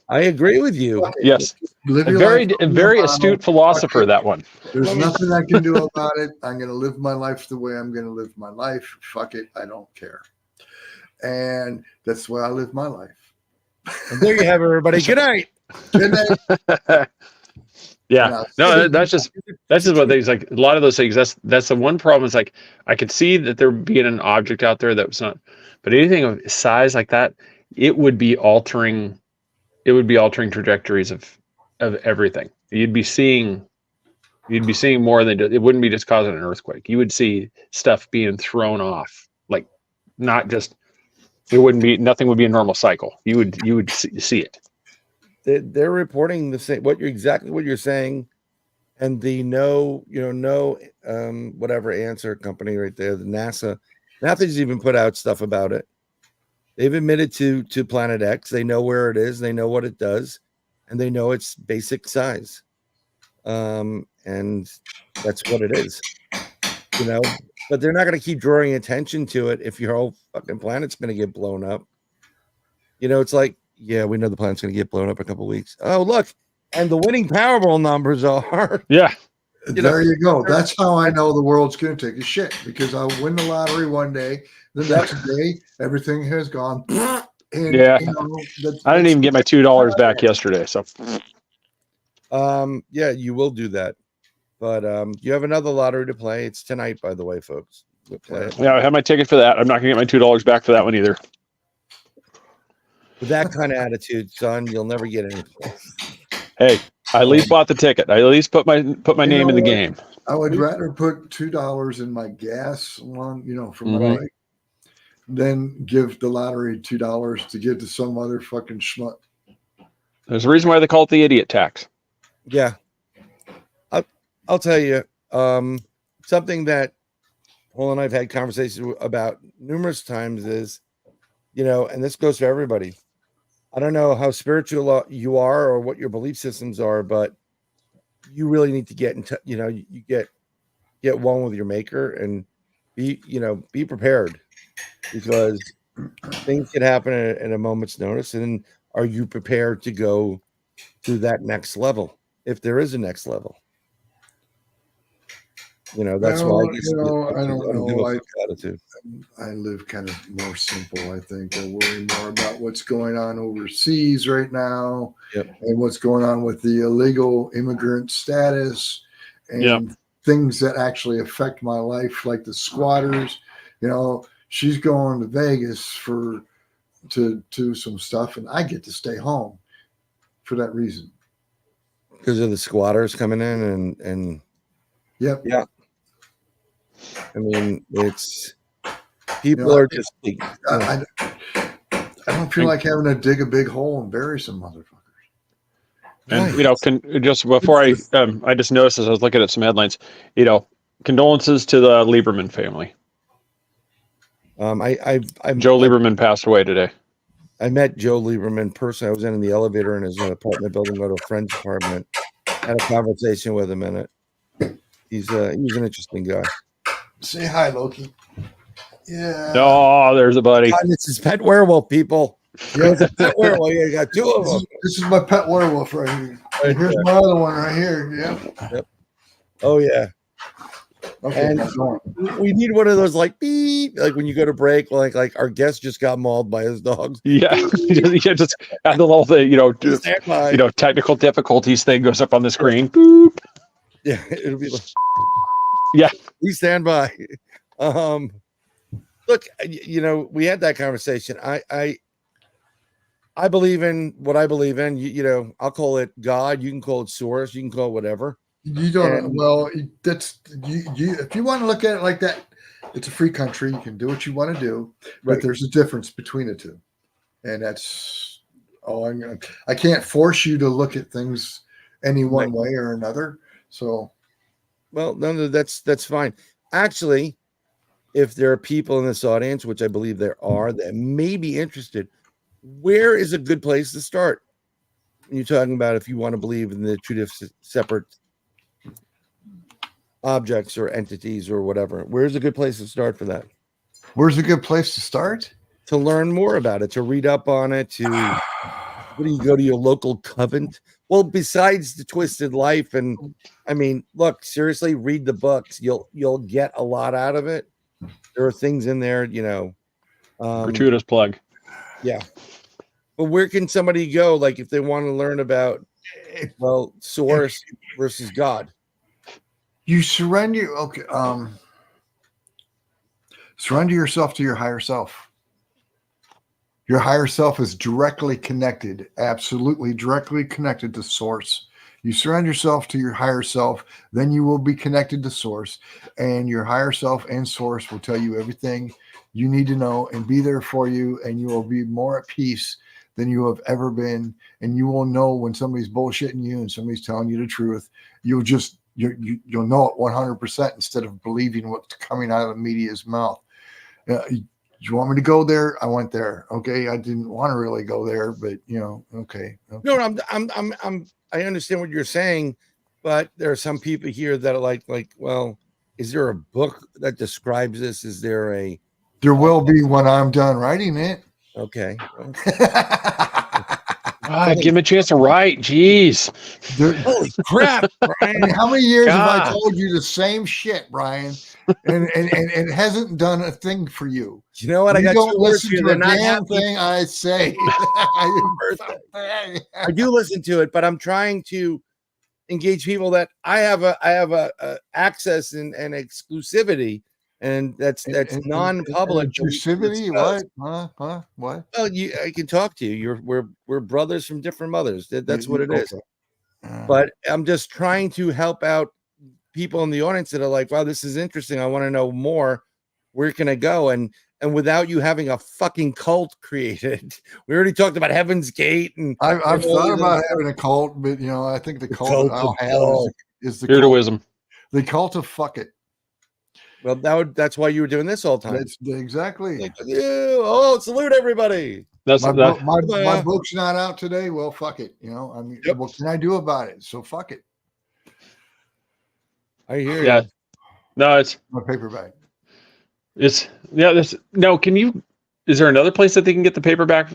I agree with you. Yes. A very astute philosopher, that one. There's nothing I can do about it. I'm going to live my life the way I'm going to live my life. Fuck it. I don't care. And that's the way I live my life. And there you have it, everybody. Good night. Good night. Yeah. No, that's just what things like a lot of those things. That's the one problem. Is like I could see that there being an object out there that was not, but anything of size like that, it would be altering trajectories of everything. You'd be seeing more than it wouldn't be just causing an earthquake. You would see stuff being thrown off, like not just. Nothing would be a normal cycle. You would see it. They're reporting the same. What you're saying, and the whatever answer company right there, the NASA's even put out stuff about it. They've admitted to Planet X. They know where it is. They know what it does, and they know its basic size. And that's what it is. But they're not going to keep drawing attention to it if your whole fucking planet's going to get blown up. It's like, yeah, we know the planet's going to get blown up in a couple of weeks. Oh, look, and the winning Powerball numbers are. Yeah. There you go. That's how I know the world's going to take a shit, because I'll win the lottery one day. The next day, everything has gone. And, yeah. I didn't even get my $2 back yesterday. So. Yeah, you will do that. But you have another lottery to play. It's tonight, by the way, folks. We'll play it. Yeah, I have my ticket for that. I'm not going to get my $2 back for that one either. With that kind of attitude, son, you'll never get anything. Hey, I at least bought the ticket. I at least put my name in the what? game. I would rather put $2 in my gas along, for my Mhm. bike, than give the lottery $2 to give to some other fucking schmuck. There's a reason why they call it the idiot tax. Yeah. I'll tell you, something that Paul and I've had conversations about numerous times is, and this goes for everybody. I don't know how spiritual you are or what your belief systems are, but you really need to get into, you get one with your maker and be prepared, because things can happen at a moment's notice. And are you prepared to go to that next level, if there is a next level? That's why I don't know. Attitude. I live kind of more simple. I think I worry more about what's going on overseas right now, and what's going on with the illegal immigrant status, and things that actually affect my life, like the squatters. She's going to Vegas to do some stuff, and I get to stay home for that reason. Because of the squatters coming in and Yep. Yeah. I mean, it's people are just. I don't feel like having to dig a big hole and bury some motherfuckers. And just before I just noticed as I was looking at some headlines, condolences to the Lieberman family. I'm Joe Lieberman passed away today. I met Joe Lieberman personally. I was in the elevator in his apartment building, go to a friend's apartment, had a conversation with him in it. He was an interesting guy. Say hi, Loki. Yeah. Oh, there's a buddy. God, it's his pet werewolf, people. Yeah, it's a pet werewolf. You got two of them. This is my pet werewolf right here. Here's my other one right here. Yep. Oh yeah. Okay. And we need one of those like beep, like when you go to break, like our guest just got mauled by his dogs. Yeah, just have the little technical difficulties thing goes up on the screen. Boop. Yeah, it'll be like. Yeah, please stand by. Look, we had that conversation. I believe in what I believe in. I'll call it God. You can call it source. You can call it whatever. You don't. That's you. If you want to look at it like that, it's a free country. You can do what you want to do, but there's a difference between the two, and that's I can't force you to look at things any one way or another. So. Well, no, that's fine. Actually, if there are people in this audience, which I believe there are, that may be interested, where is a good place to start? You're talking about if you want to believe in the two separate objects or entities or whatever. Where's a good place to start for that? Where's a good place to start? To learn more about it, to read up on it, to what do you go to your local covenant? Well, besides the Twisted Life, and I mean, look, seriously, read the books. You'll get a lot out of it. There are things in there, gratuitous plug. Yeah. But where can somebody go, like if they want to learn about source versus God? You surrender yourself to your higher self. Your higher self is directly connected, absolutely directly connected to source. You surrender yourself to your higher self, then you will be connected to source, and your higher self and source will tell you everything you need to know and be there for you, and you will be more at peace than you have ever been. And you will know when somebody's bullshitting you and somebody's telling you the truth. You'll know it 100% instead of believing what's coming out of the media's mouth. You want me to go there? I went there. Okay. I didn't want to really go there, but okay. No, I understand what you're saying, but there are some people here that are like, well, is there a book that describes this? Is there there will be when I'm done writing it. Okay. Give him a chance to write. Jeez. Holy crap, Brian. I mean, how many years have I told you the same shit, Brian? And it hasn't done a thing for you. You know what? I don't listen to a damn thing I say. I do listen to it, but I'm trying to engage people that I have a access and exclusivity and that's And non-public. that we can inclusivity, discuss. what? What? Well, I can talk to you. We're brothers from different mothers. That's what it is. Okay. But I'm just trying to help out people in the audience that are like, wow, this is interesting. I want to know more. Where can I go? And without you having a fucking cult created, we already talked about Heaven's Gate, and I've thought about having a cult, but I think the cult cult that I'll of have Paul. is the cult, Heroism. the cult of fuck it. Well, that's why you were doing this all the time. That's exactly. Like, yeah, oh, salute everybody. That's My that. book's not out today. Well, fuck it. I mean, Yep. what can I do about it? So fuck it. I hear Yeah. you. No, it's My paperback. yeah. No, is there another place that they can get the paperback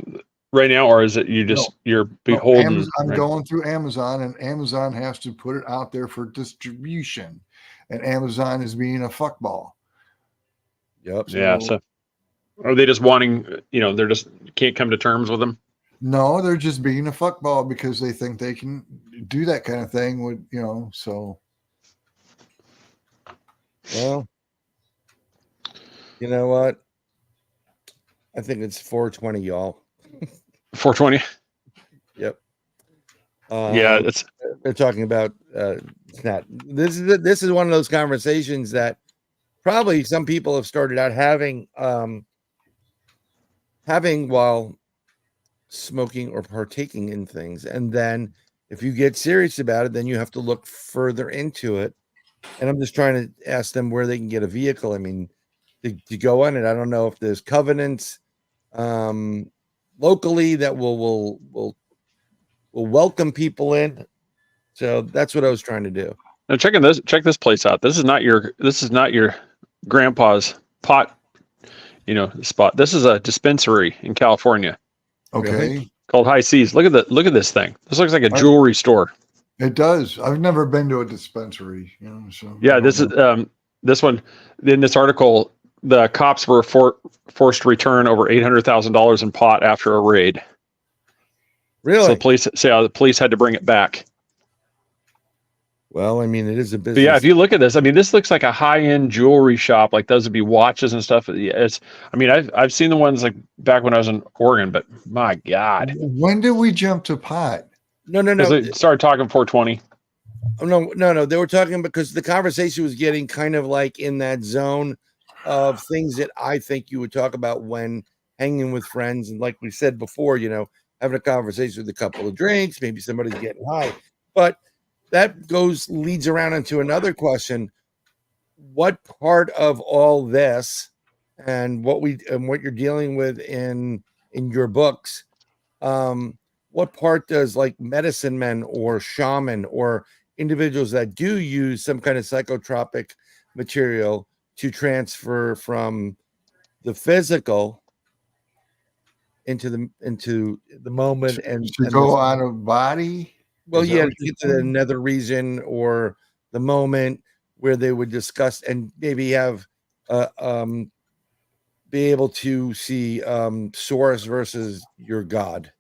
right now, or is it you're beholden? I'm right? going through Amazon, and Amazon has to put it out there for distribution, and Amazon is being a fuckball. Yep. Yeah. So are they just wanting? They're just can't come to terms with them. No, they're just being a fuckball because they think they can do that kind of thing with so. Well, you know what? I think it's 420, y'all. 420. Yep. Yeah, they're talking about it's not. This is one of those conversations that probably some people have started out having while smoking or partaking in things, and then if you get serious about it, then you have to look further into it. And I'm just trying to ask them where they can get a vehicle. I mean, to go on it. I don't know if there's covenants locally that will welcome people in. So that's what I was trying to do. now check this place out. This is not your grandpa's pot, spot. This is a dispensary in California. Okay. Really? Called High Seas. Look at this thing. This looks like a jewelry store. It does. I've never been to a dispensary, so Yeah, this is this one in this article. The cops were forced to return over $800,000 in pot after a raid. Really? So the police had to bring it back. Well, I mean, it is a business. But yeah, if you look at this, I mean, this looks like a high-end jewelry shop. Like those would be watches and stuff. I've seen the ones like back when I was in Oregon, but my God, when did we jump to pot? No. they started talking 420. Oh, no. They were talking because the conversation was getting kind of like in that zone of things that I think you would talk about when hanging with friends. And like we said before, having a conversation with a couple of drinks, maybe somebody's getting high. But that leads around into another question. What part of all this and what you're dealing with in your books, what part does like medicine men or shaman or individuals that do use some kind of psychotropic material to transfer from the physical into the moment and go out of body? Well, yeah, to get to another reason or the moment where they would discuss and maybe have be able to see source versus your God.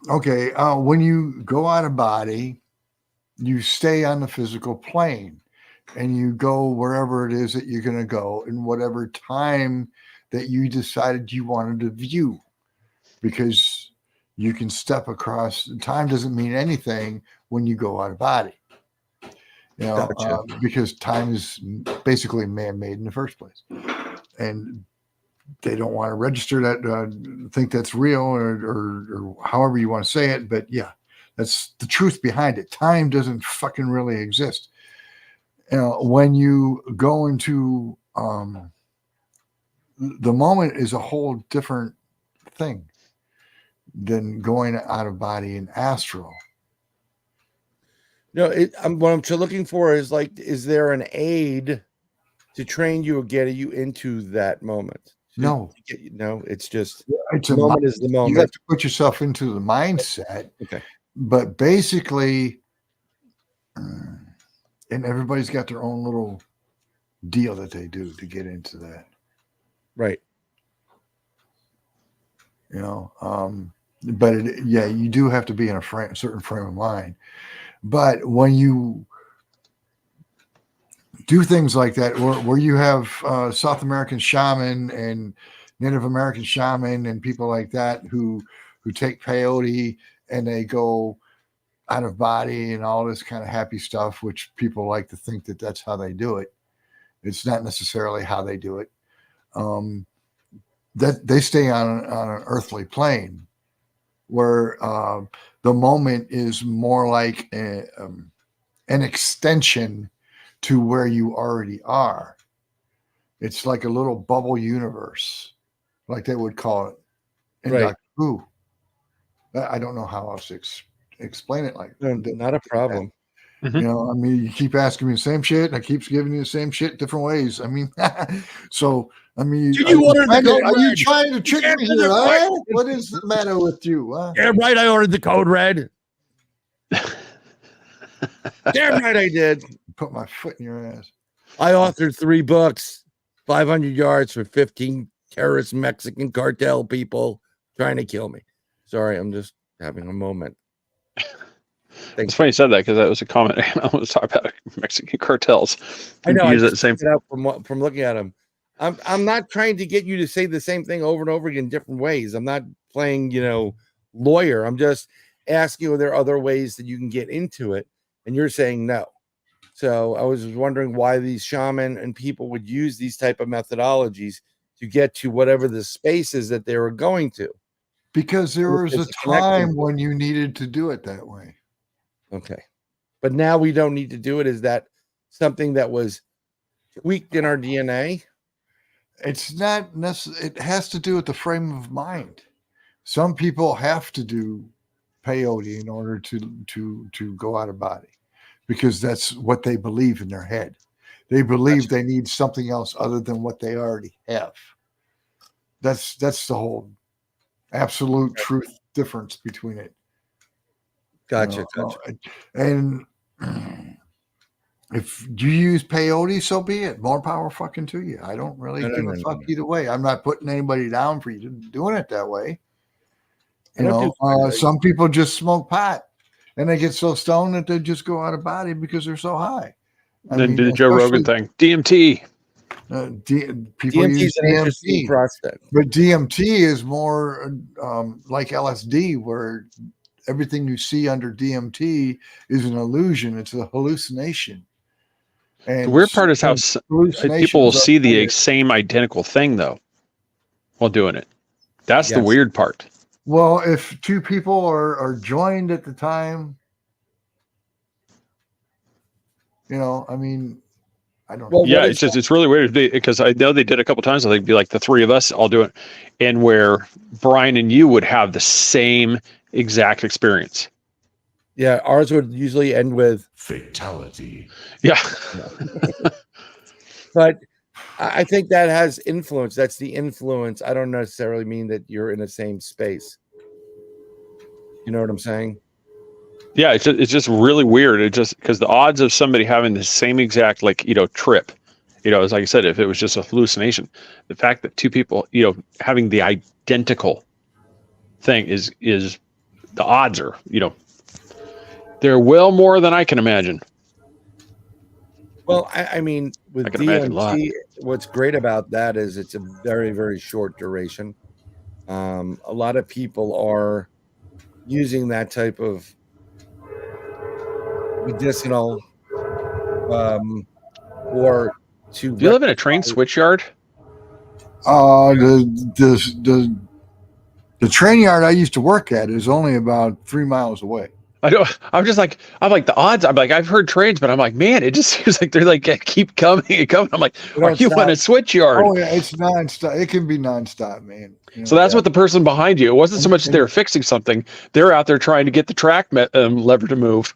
Okay, when you go out of body, you stay on the physical plane and you go wherever it is that you're going to go in whatever time that you decided you wanted to view, because you can step across. Time doesn't mean anything when you go out of body, Gotcha. Because time is basically man-made in the first place, and they don't want to register that, think that's real or however you want to say it. But yeah, that's the truth behind it. Time doesn't fucking really exist. When you go into the moment is a whole different thing than going out of body in astral. No, what I'm looking for is like, is there an aid to train you or get you into that moment? No, it's just it's the moment is the moment. You have to put yourself into the mindset. Okay. But basically, and everybody's got their own little deal that they do to get into that. Right. But you do have to be in a certain frame of mind. But when you do things like that, where you have South American shaman and Native American shaman and people like that who take peyote and they go out of body and all this kind of happy stuff, which people like to think that that's how they do it. It's not necessarily how they do it. That they stay on an earthly plane where the moment is more like an extension to where you already are. It's like a little bubble universe, like they would call it in Right. Doctor Who. I don't know how else to explain it. Like, Not a problem. Mhm. you know, I mean, you keep asking me the same shit, and I keep giving you the same shit different ways. I mean, so I mean, Did you order the code are you red? trying to trick can't me do here? this, Huh? right? What is the matter with you? Huh? Damn right, I ordered the code red. Damn right, I did. Put my foot in your ass. I authored 3 books, 500 yards for 15 terrorist Mexican cartel people trying to kill me. Sorry, I'm just having a moment. It's funny you said that because that was a comment I was talking about Mexican cartels. I know. I Use that just same. picked it up from looking at them. I'm not trying to get you to say the same thing over and over again in different ways. I'm not playing, lawyer. I'm just asking you, are there other ways that you can get into it? And you're saying no. So I was wondering why these shaman and people would use these type of methodologies to get to whatever the spaces that they were going to. Because there was a It's a connection. time when you needed to do it that way. Okay. But now we don't need to do it. Is that something that was tweaked in our DNA? It's not necessary. It has to do with the frame of mind. Some people have to do peyote in order to go out of body, because that's what they believe in their head. They believe they need something else other than what they already have. That's the whole absolute truth difference between it. Gotcha. And if you use peyote, so be it. More power fucking to you. I don't really give a fuck either way. I'm not putting anybody down for you doing it that way. You know, some people just smoke pot and they get so stoned that they just go out of body because they're so high. Then do the Joe Rogan thing. DMT. People DMT use is an interesting DMT, process. but DMT is more like LSD, where everything you see under DMT is an illusion. It's a hallucination. And The weird part is how people will see the same identical thing though while doing it. That's the weird part. Well, if two people are joined at the time, I mean, I don't know. Well, yeah, it's really weird because I know they did a couple times. I think it'd be like the 3 of us all doing it, and where Brian and you would have the same exact experience. Yeah, ours would usually end with fatality. Yeah. But I think that has influence. That's the influence. I don't necessarily mean that you're in the same space. You know what I'm saying? Yeah, it's just really weird. It just because the odds of somebody having the same exact trip, as like I said, if it was just a hallucination, the fact that 2 people, having the identical thing is the odds are, they're well more than I can imagine. Well, I mean, with DMT, what's great about that is it's a very, very short duration. A lot of people are using that type of medicinal or to. Do you live in a train switch yard? The train yard I used to work at is only about 3 miles away. I know. I'm like the odds. I'm like, I've heard trains, but I'm like, man, it just seems like they're like keep coming and coming. I'm like, are you on a switch yard? Oh yeah, it's nonstop. It can be nonstop, man. So that's what the person behind you. It wasn't so much that they were fixing something. They're out there trying to get the track lever to move.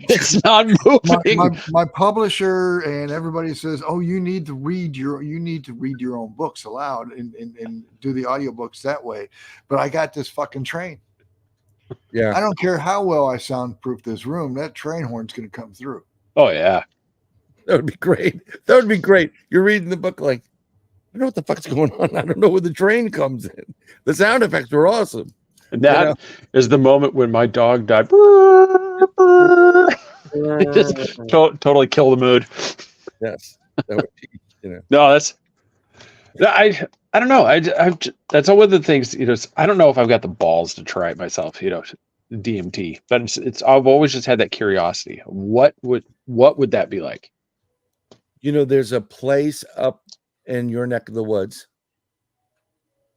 It's not moving. My publisher and everybody says, "Oh, you need to read your own books aloud and do the audiobooks that way." But I got this fucking train. Yeah, I don't care how well I soundproof this room. That train horn's going to come through. Oh yeah, that would be great. That would be great. You're reading the book like, I don't know what the fuck's going on. I don't know where the train comes in. The sound effects were awesome. And that is the moment when my dog died. Just totally kill the mood. Yes. That would be, No, I don't know. That's all one of the things. I don't know if I've got the balls to try it myself. DMT, but I've always just had that curiosity. What would that be like? there's a place up in your neck of the woods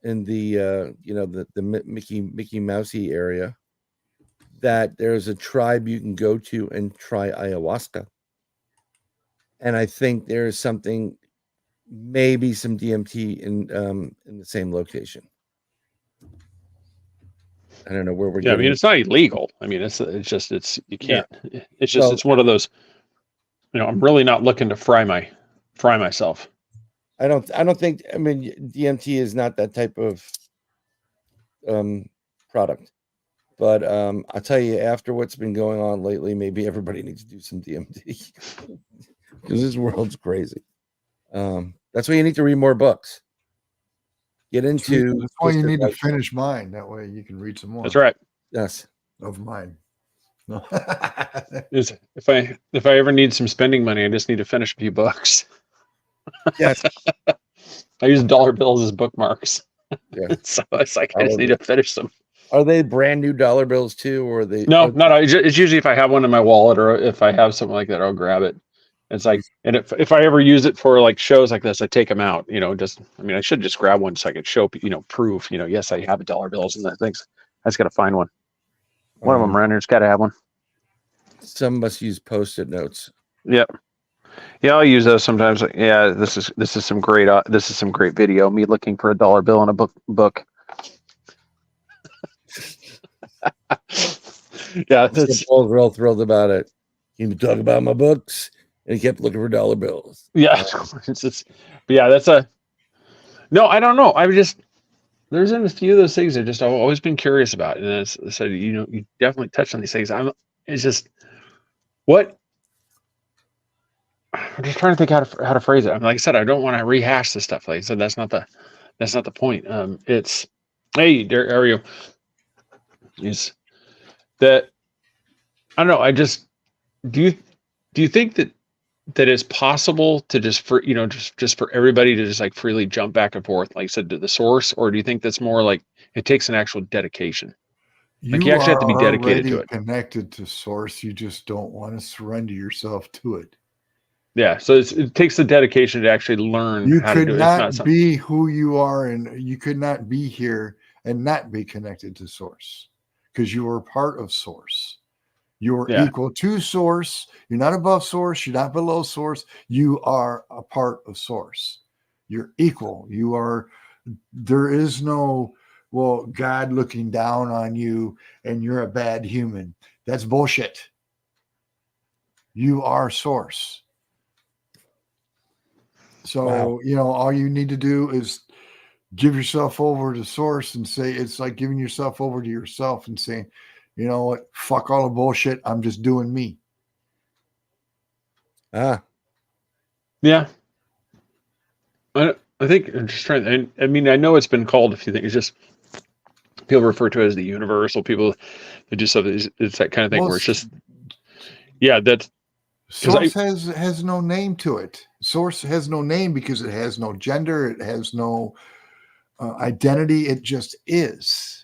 in the the Mickey Mousey area that there's a tribe you can go to and try ayahuasca. And I think there's something, maybe some DMT in the same location. I don't know where we're Yeah, I getting. mean, it's not illegal. I mean, it's you can't. Yeah. It's just it's one of those. I'm really not looking to fry myself. I don't think. I mean, DMT is not that type of product. But I'll tell you, after what's been going on lately, maybe everybody needs to do some DMT because this world's crazy. That's why you need to read more books. Get into. That's why you need to finish mine. That way you can read some more. That's right. Yes. Of mine. No. If I ever need some spending money, I just need to finish a few books. Yes. I use dollar bills as bookmarks. Yeah. So it's like I just need to finish them. Are they brand new dollar bills too, or are they? No. It's usually if I have one in my wallet or if I have something like that, I'll grab it. It's like, and if I ever use it for like shows like this, I take them out. I should just grab one so I could show, proof. Yes, I have dollar bills and that things. I just got to find one. One of them around here's got to have one. Some must use Post-it notes. Yep. Yeah, I'll use those sometimes. Yeah, this is some great video. Me looking for a dollar bill in a book. Yeah, Paul's real thrilled about it. Can you talk about my books? And he kept looking for dollar bills. Yeah, no. I don't know. There's been a few of those things I've always been curious about, and so you definitely touched on these things. It's just what. I'm just trying to think how to phrase it. Like I said, I don't want to rehash this stuff. Like I said, that's not the point. It's, hey, there are you. Is that I don't know. Do you think that it's possible to just for everybody to just like freely jump back and forth, like I said, to the source, or do you think that's more like it takes an actual dedication? Like you actually have to be dedicated to it. Connected to source, you just don't want to surrender yourself to it. Yeah, so it takes the dedication to actually learn how to do it. You could not be who you are, and you could not be here and not be connected to source because you are part of source. You're equal to source. You're not above source. You're not below source. You are a part of source. You're equal. There is no, God looking down on you and you're a bad human. That's bullshit. You are source. So, all you need to do is give yourself over to source and say, it's like giving yourself over to yourself and saying, you know what? Fuck all the bullshit. I'm just doing me. Yeah. I think I'm just trying. I mean, I know it's been called a few things. It's just people refer to it as the universal. People that do stuff. It's that kind of thing where it's just, that's. Source has no name to it. Source has no name because it has no gender. It has no identity. It just is.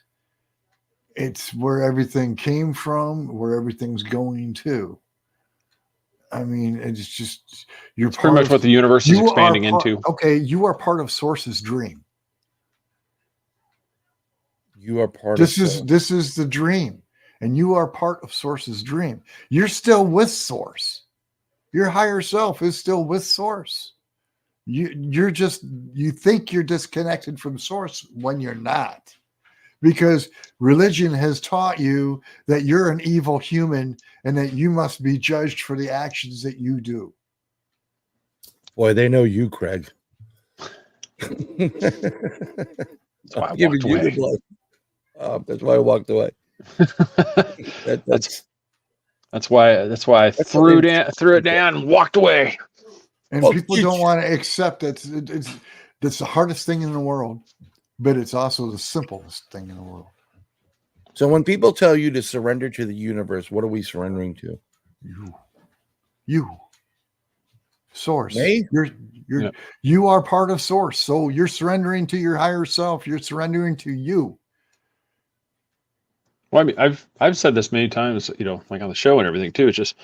It's where everything came from, where everything's going to. I mean, it's just it's pretty much what the universe is expanding into. Okay, you are part of Source's dream. You are part of this is the dream, and you are part of Source's dream. You're still with Source. Your higher self is still with Source. You think you're disconnected from Source when you're not, because religion has taught you that you're an evil human and that you must be judged for the actions that you do. Boy, they know you, Craig. That's why I walked away. That's why I walked away. That's why I threw it down and walked away. And people don't want to accept it. It's the hardest thing in the world, but it's also the simplest thing in the world. So when people tell you to surrender to the universe, what are we surrendering to? You. Source. Me? You are part of source. So you're surrendering to your higher self. You're surrendering to you. Well, I mean, I've said this many times, like on the show and everything too. It's just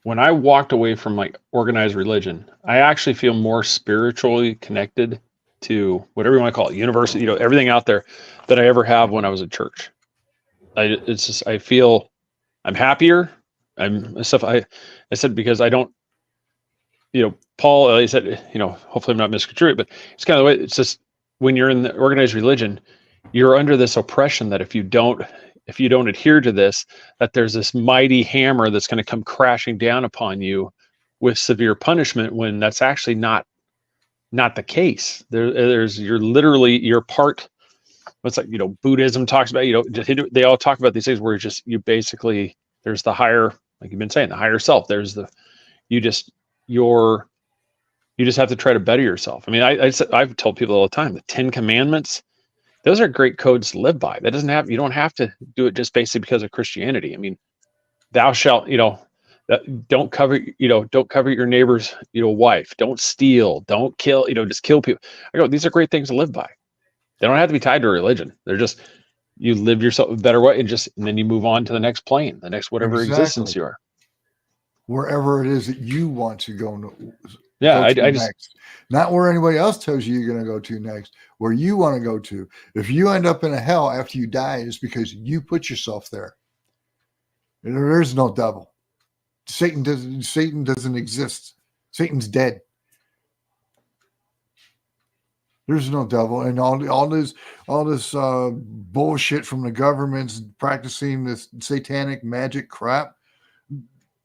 when I walked away from like organized religion, I actually feel more spiritually connected to whatever you want to call it, university, everything out there that I ever have when I was at church. I feel I'm happier. I said, because I don't, Paul, he said, hopefully I'm not misconstruing it, but it's kind of the way it's just when you're in the organized religion, you're under this oppression that if you don't adhere to this, that there's this mighty hammer that's going to come crashing down upon you with severe punishment, when that's actually not the case. You're part. It's like, Buddhism talks about, they all talk about these things where you basically, there's the higher, like you've been saying, the higher self. There's you just have to try to better yourself. I mean, I've told people all the time, the 10 Commandments, those are great codes to live by. You don't have to do it just basically because of Christianity. I mean, thou shalt, don't cover your neighbor's, wife, don't steal, don't kill, just kill people. I go, these are great things to live by. They don't have to be tied to religion. They're just, you live yourself a better way, and then you move on to the next plane, the next whatever existence you are. Wherever it is that you want to go. Yeah, I just next. Not where anybody else tells you you're going to go to next, where you want to go to. If you end up in a hell after you die, it's because you put yourself there. There is no devil. Satan doesn't exist. Satan's dead. There's no devil, and all this bullshit from the government's practicing this satanic magic crap.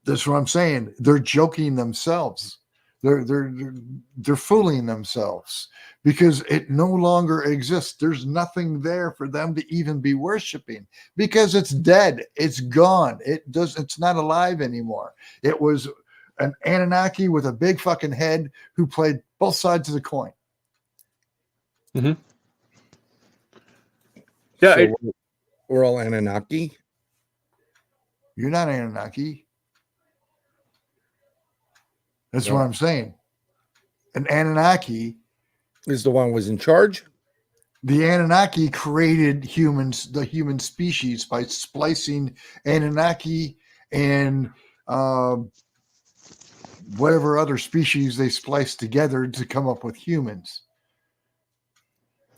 That's what I'm saying. They're joking themselves. They're fooling themselves, because it no longer exists. There's nothing there for them to even be worshiping, because it's dead. It's gone. It's not alive anymore. It was an Anunnaki with a big fucking head who played both sides of the coin. Mm-hmm. Yeah, so we're all Anunnaki. You're not Anunnaki. That's what I'm saying. An Anunnaki is the one who was in charge. The Anunnaki created the human species, by splicing Anunnaki and whatever other species they spliced together to come up with humans.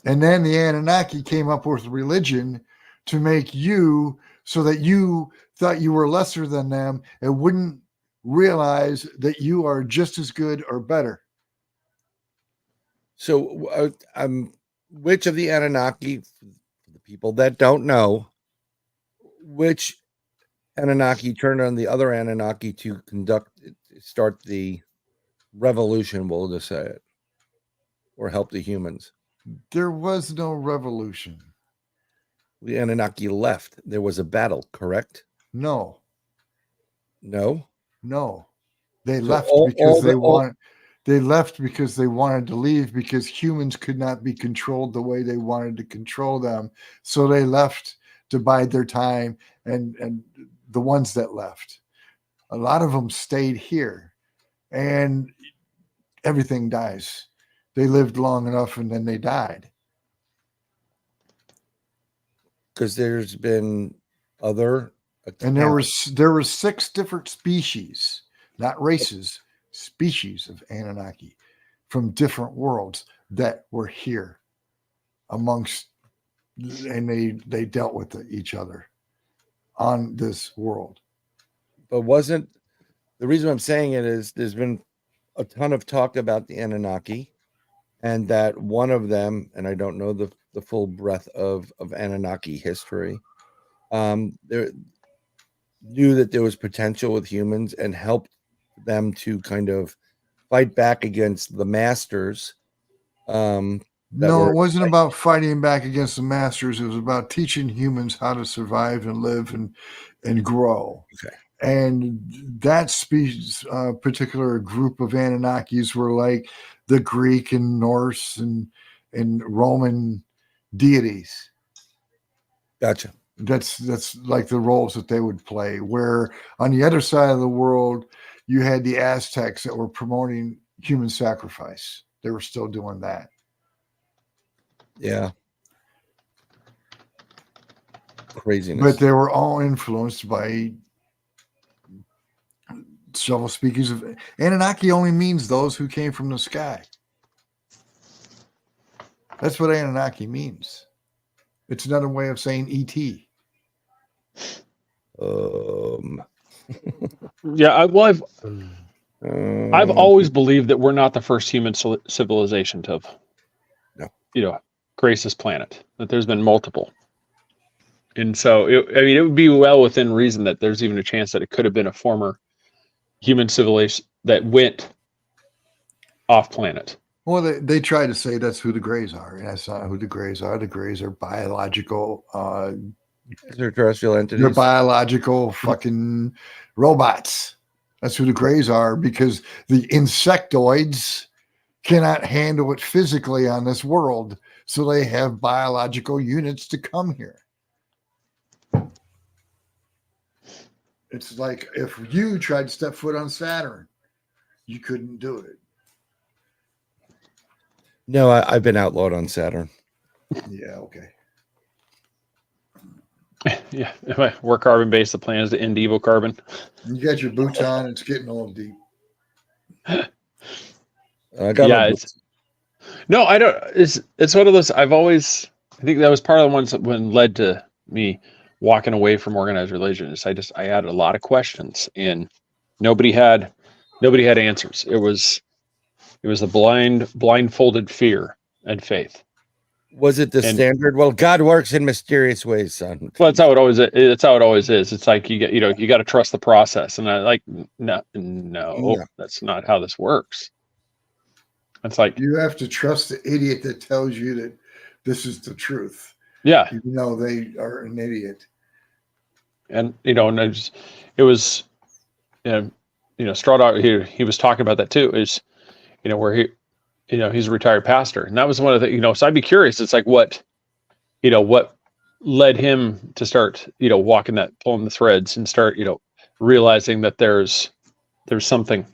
And then the Anunnaki came up with religion to make you, so that you thought you were lesser than them and wouldn't realize that you are just as good or better. So which of the Anunnaki, for the people that don't know, which Anunnaki turned on the other Anunnaki to start the revolution, we'll just say it, or help the humans? There was no revolution. The Anunnaki left. There was a battle, correct? No. They left because they left because they wanted to leave, because humans could not be controlled the way they wanted to control them. So they left to bide their time, and the ones that left, a lot of them stayed here, and everything dies. They lived long enough and then they died. Because there's been other accounts. And there were 6 different species, not races, species of Anunnaki from different worlds that were here amongst, and they dealt with each other on this world. But wasn't the reason I'm saying it is there's been a ton of talk about the Anunnaki, and that one of them, and I don't know the full breadth of Anunnaki history, there knew that there was potential with humans and helped them to kind of fight back against the masters. No, it wasn't about fighting back against the masters. It was about teaching humans how to survive and live and grow. Okay. And that species, particular group of Anunnakis were like the Greek and Norse and Roman deities. Gotcha. That's like the roles that they would play. Where on the other side of the world, you had the Aztecs that were promoting human sacrifice. They were still doing that. Yeah. Craziness. But they were all influenced by several speakers of Anunnaki. Only means those who came from the sky. That's what Anunnaki means. It's another way of saying ET. Yeah, I've always believed that we're not the first human civilization to have, grace this planet. That there's been multiple, and so it would be well within reason that there's even a chance that it could have been a former human civilization that went off planet. Well, they try to say that's who the Greys are, and that's not who the Greys are. The Greys are biological. Extraterrestrial entities. They're biological fucking robots. That's who the Greys are, because the insectoids cannot handle it physically on this world, so they have biological units to come here. It's like if you tried to step foot on Saturn, you couldn't do it. No, I've been outlawed on Saturn. Yeah, okay. Yeah, we're carbon based. The plan is to end evil carbon. You got your boots on. It's getting a little deep. I got my boots. No, I don't. It's one of those. I think that was part of the ones that led to me walking away from organized religion. Is I had a lot of questions, and nobody had answers. It was a blindfolded fear and faith. Was it the standard? Well, God works in mysterious ways, son. Well, that's how it always is. It's how it always is. It's like you got to trust the process. And I like, no, that's not how this works. It's like you have to trust the idiot that tells you that this is the truth. Yeah. Even though they are an idiot. And it was Straw Dog, he was talking about that too, is where he's a retired pastor. And that was one of the, so I'd be curious. It's like what led him to start, walking that, pulling the threads and start, realizing that there's something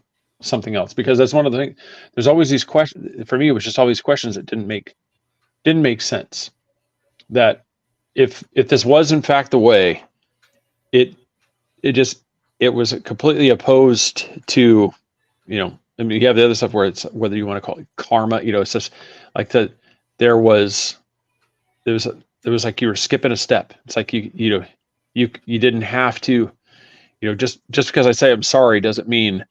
else, because that's one of the things. There's always these questions. For me, it was just all these questions that didn't make sense. That if this was in fact the way, it was completely opposed to, you have the other stuff where it's, whether you want to call it karma, it's just like there was like you were skipping a step. It's like you didn't have to, just because I say I'm sorry doesn't mean,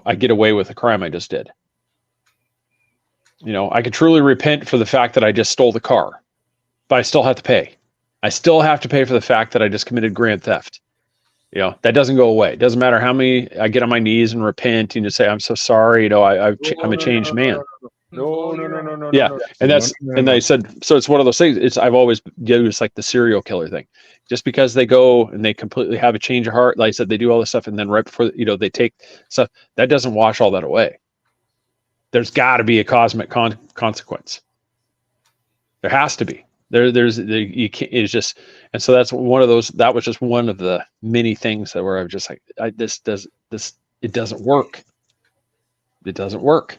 I get away with the crime I just did. I could truly repent for the fact that I just stole the car, but I still have to pay. I still have to pay for the fact that I just committed grand theft. That doesn't go away. It doesn't matter how many I get on my knees and repent and say, I'm so sorry. I'm a changed man. No. Yeah. And they said, so it's one of those things. I've always used like the serial killer thing. Just because they go and they completely have a change of heart, like I said, they do all this stuff. And then right before, they take stuff, that doesn't wash all that away. There's got to be a cosmic consequence. There has to be. You can't. It's just, and so that's one of those. That was just one of the many things that where I was just like, it doesn't work. It doesn't work.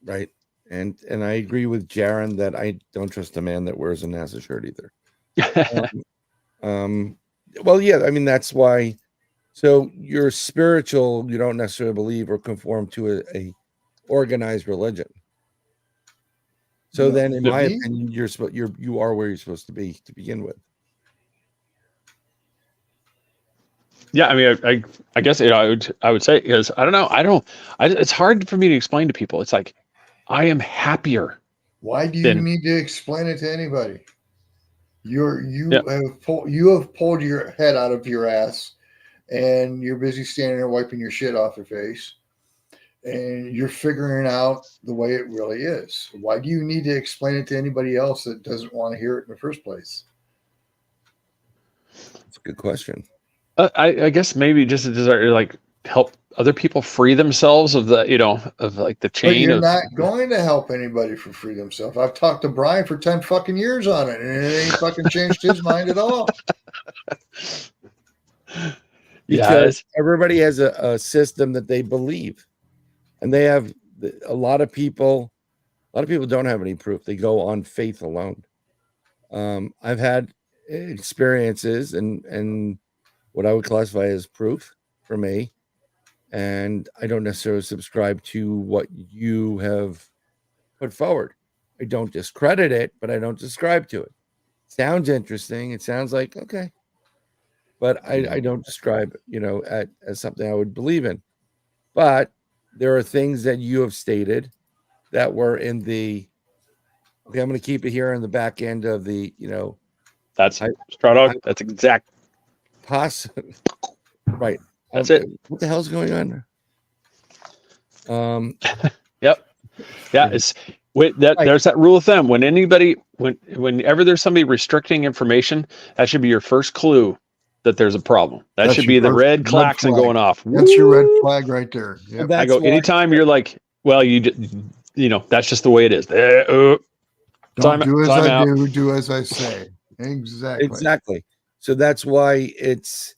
Right, and I agree with Jaron that I don't trust a man that wears a NASA shirt either. Well, yeah, I mean that's why. So you're spiritual. You don't necessarily believe or conform to a organized religion. So then, in my opinion, you are where you're supposed to be to begin with. Yeah, I mean, I guess I would say, because I don't know, it's hard for me to explain to people. It's like I am happier. Why do you need to explain it to anybody? You have pulled your head out of your ass, and you're busy standing there wiping your shit off your face. And you're figuring out the way it really is. Why do you need to explain it to anybody else that doesn't want to hear it in the first place? That's a good question. I guess maybe just a desire, like help other people free themselves of the, of like the But chain you're of. not going to help anybody for free themselves. I've talked to Brian for 10 fucking years on it, and it ain't fucking changed his mind at all. Because everybody has a system that they believe, and they have a lot of people don't have any proof. They go on faith alone. I've had experiences and what I would classify as proof for me, and I don't necessarily subscribe to what you have put forward. I don't discredit it, but I don't subscribe to it. Sounds interesting. It sounds like okay, but I don't describe as something I would believe in. But there are things that you have stated that were in the okay. I'm going to keep it here in the back end of the That's that's exact. Right. That's it. What the hell's going on? Yep. Yeah. It's there's that rule of thumb. Whenever there's somebody restricting information, that should be your first clue that there's a problem. That should be the red klaxon going off. That's your red flag right there. Yep. I go anytime you're like, well, that's just the way it is. Don't do as I do, do as I say. Exactly. So that's why it's,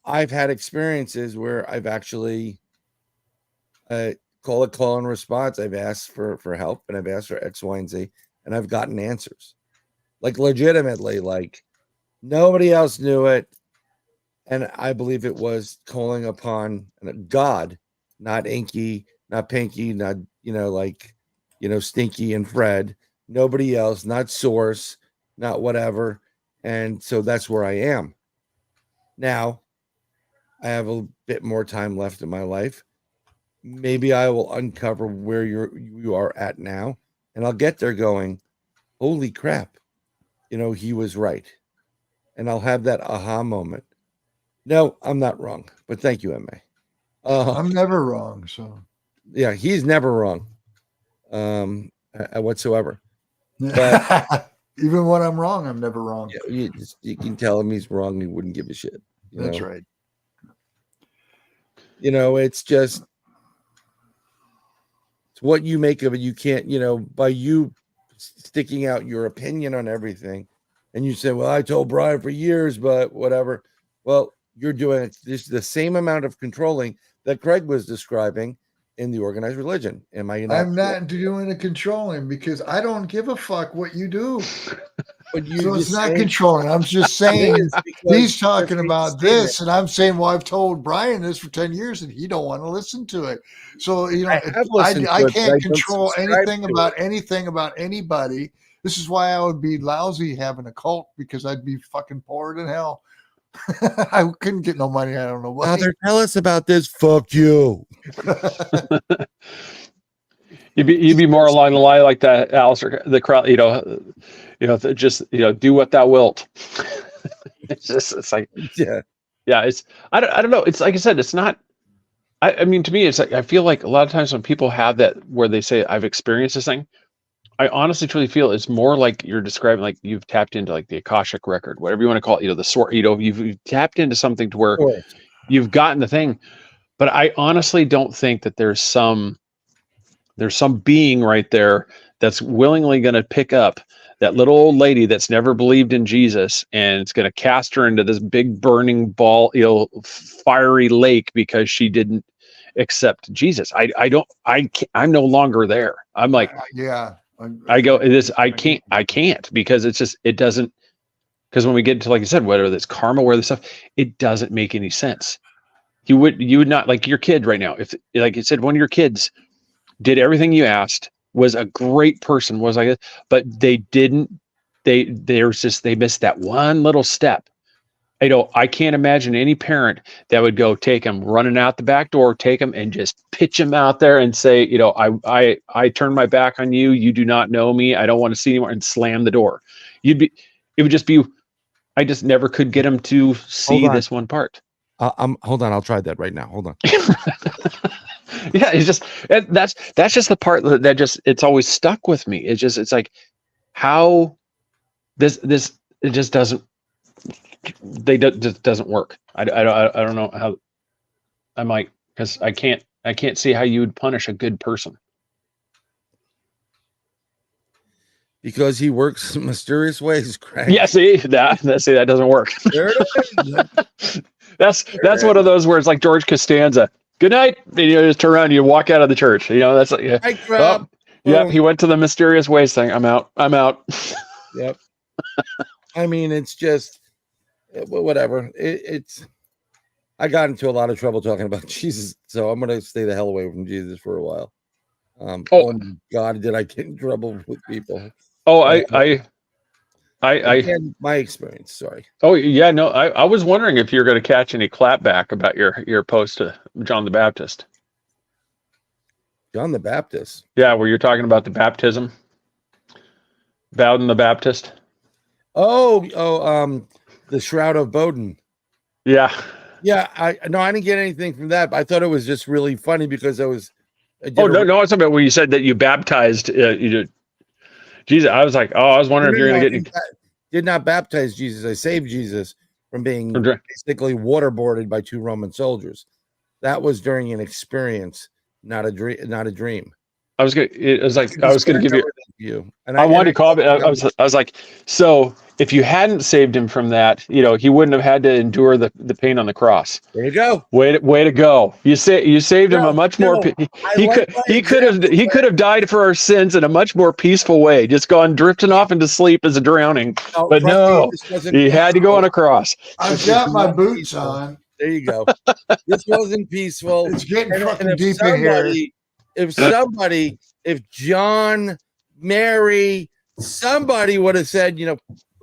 I've had experiences where I've actually call and response. I've asked for help, and I've asked for X, Y, and Z, and I've gotten answers. Like legitimately, like nobody else knew it. And I believe it was calling upon God, not Inky, not Pinky, not, Stinky and Fred, nobody else, not Source, not whatever. And so that's where I am. Now, I have a bit more time left in my life. Maybe I will uncover where you are at now, and I'll get there going, holy crap, he was right. And I'll have that aha moment. No, I'm not wrong, but thank you, M.A. I'm never wrong, so. Yeah, he's never wrong whatsoever. But even when I'm wrong, I'm never wrong. You can tell him he's wrong. He wouldn't give a shit. That's right. It's just it's what you make of it. You can't, by you sticking out your opinion on everything, and you say, well, I told Brian for years, but whatever. Well, you're doing the same amount of controlling that Craig was describing in the organized religion. Am I not? I'm not doing the controlling because I don't give a fuck what you do. But so it's not controlling. I'm just saying he's talking about this, and I'm saying, well, I've told Brian this for 10 years, and he don't want to listen to it. So I can't control anything about anybody. This is why I would be lousy having a cult, because I'd be fucking poorer than hell. I couldn't get no money. I don't know why. Father, tell us about this. Fuck you. You'd be more along the line like that, Alistair, the crowd, just do what thou wilt. it's like yeah. It's I don't know. It's like I said, it's not. I mean, to me, it's like I feel like a lot of times when people have that where they say I've experienced this thing, I honestly truly feel it's more like you're describing like you've tapped into like the Akashic record, whatever you want to call it, the sort, you've tapped into something to where you've gotten the thing. But I honestly don't think that there's some being right there that's willingly going to pick up that little old lady that's never believed in Jesus, and it's going to cast her into this big burning ball, fiery lake because she didn't accept Jesus. I'm no longer there. I'm like, yeah. I can't because it's just, it doesn't, because when we get into, like you said, whether it's karma, whether stuff, it doesn't make any sense. You would not, like your kid right now, if like you said, one of your kids did everything you asked, was a great person, was like, but they missed that one little step. I can't imagine any parent that would go take them running out the back door, take them and just pitch them out there and say, I turn my back on you. You do not know me. I don't want to see you anymore, and slam the door. It would just be, I just never could get them to see this one part. Hold on. I'll try that right now. Hold on. Yeah. It's just, that's just the part that just, it's always stuck with me. It's like how this, it just doesn't, just doesn't work. I don't know how. I'm like, because I can't see how you would punish a good person. Because he works in mysterious ways, Craig. Yeah, see that doesn't work. There it is. That's one of those where it's like George Costanza. Good night. And you just turn around and you walk out of the church. That's like, Mic drop. Yep, he went to the mysterious ways thing. I'm out. Yep. I mean, it's just whatever. I got into a lot of trouble talking about Jesus, so I'm gonna stay the hell away from Jesus for a while. Oh my God, did I get in trouble with people? Oh, my experience. Sorry. Oh yeah, no. I was wondering if you're going to catch any clapback about your post to John the Baptist. John the Baptist. Yeah, where you're talking about the baptism. Bowden the Baptist. The Shroud of Bowden. Yeah. Yeah, I didn't get anything from that, but I thought it was just really funny because no, it's about when you said that you baptized Jesus. I was like, I was wondering if you're going to get. Did not baptize Jesus. I saved Jesus from being basically waterboarded by 2 Roman soldiers. That was during an experience, not a dream. I was going to give you. And I wanted to call it. I was like, so if you hadn't saved him from that, he wouldn't have had to endure the pain on the cross. There you go. Way to go. You saved him a much more. He could have died for our sins in a much more peaceful way. Just gone drifting off into sleep as a drowning. But no, he had to go on a cross. I've got my boots on. There you go. This wasn't peaceful. It's getting fucking deep in here. If John, Mary, somebody would have said,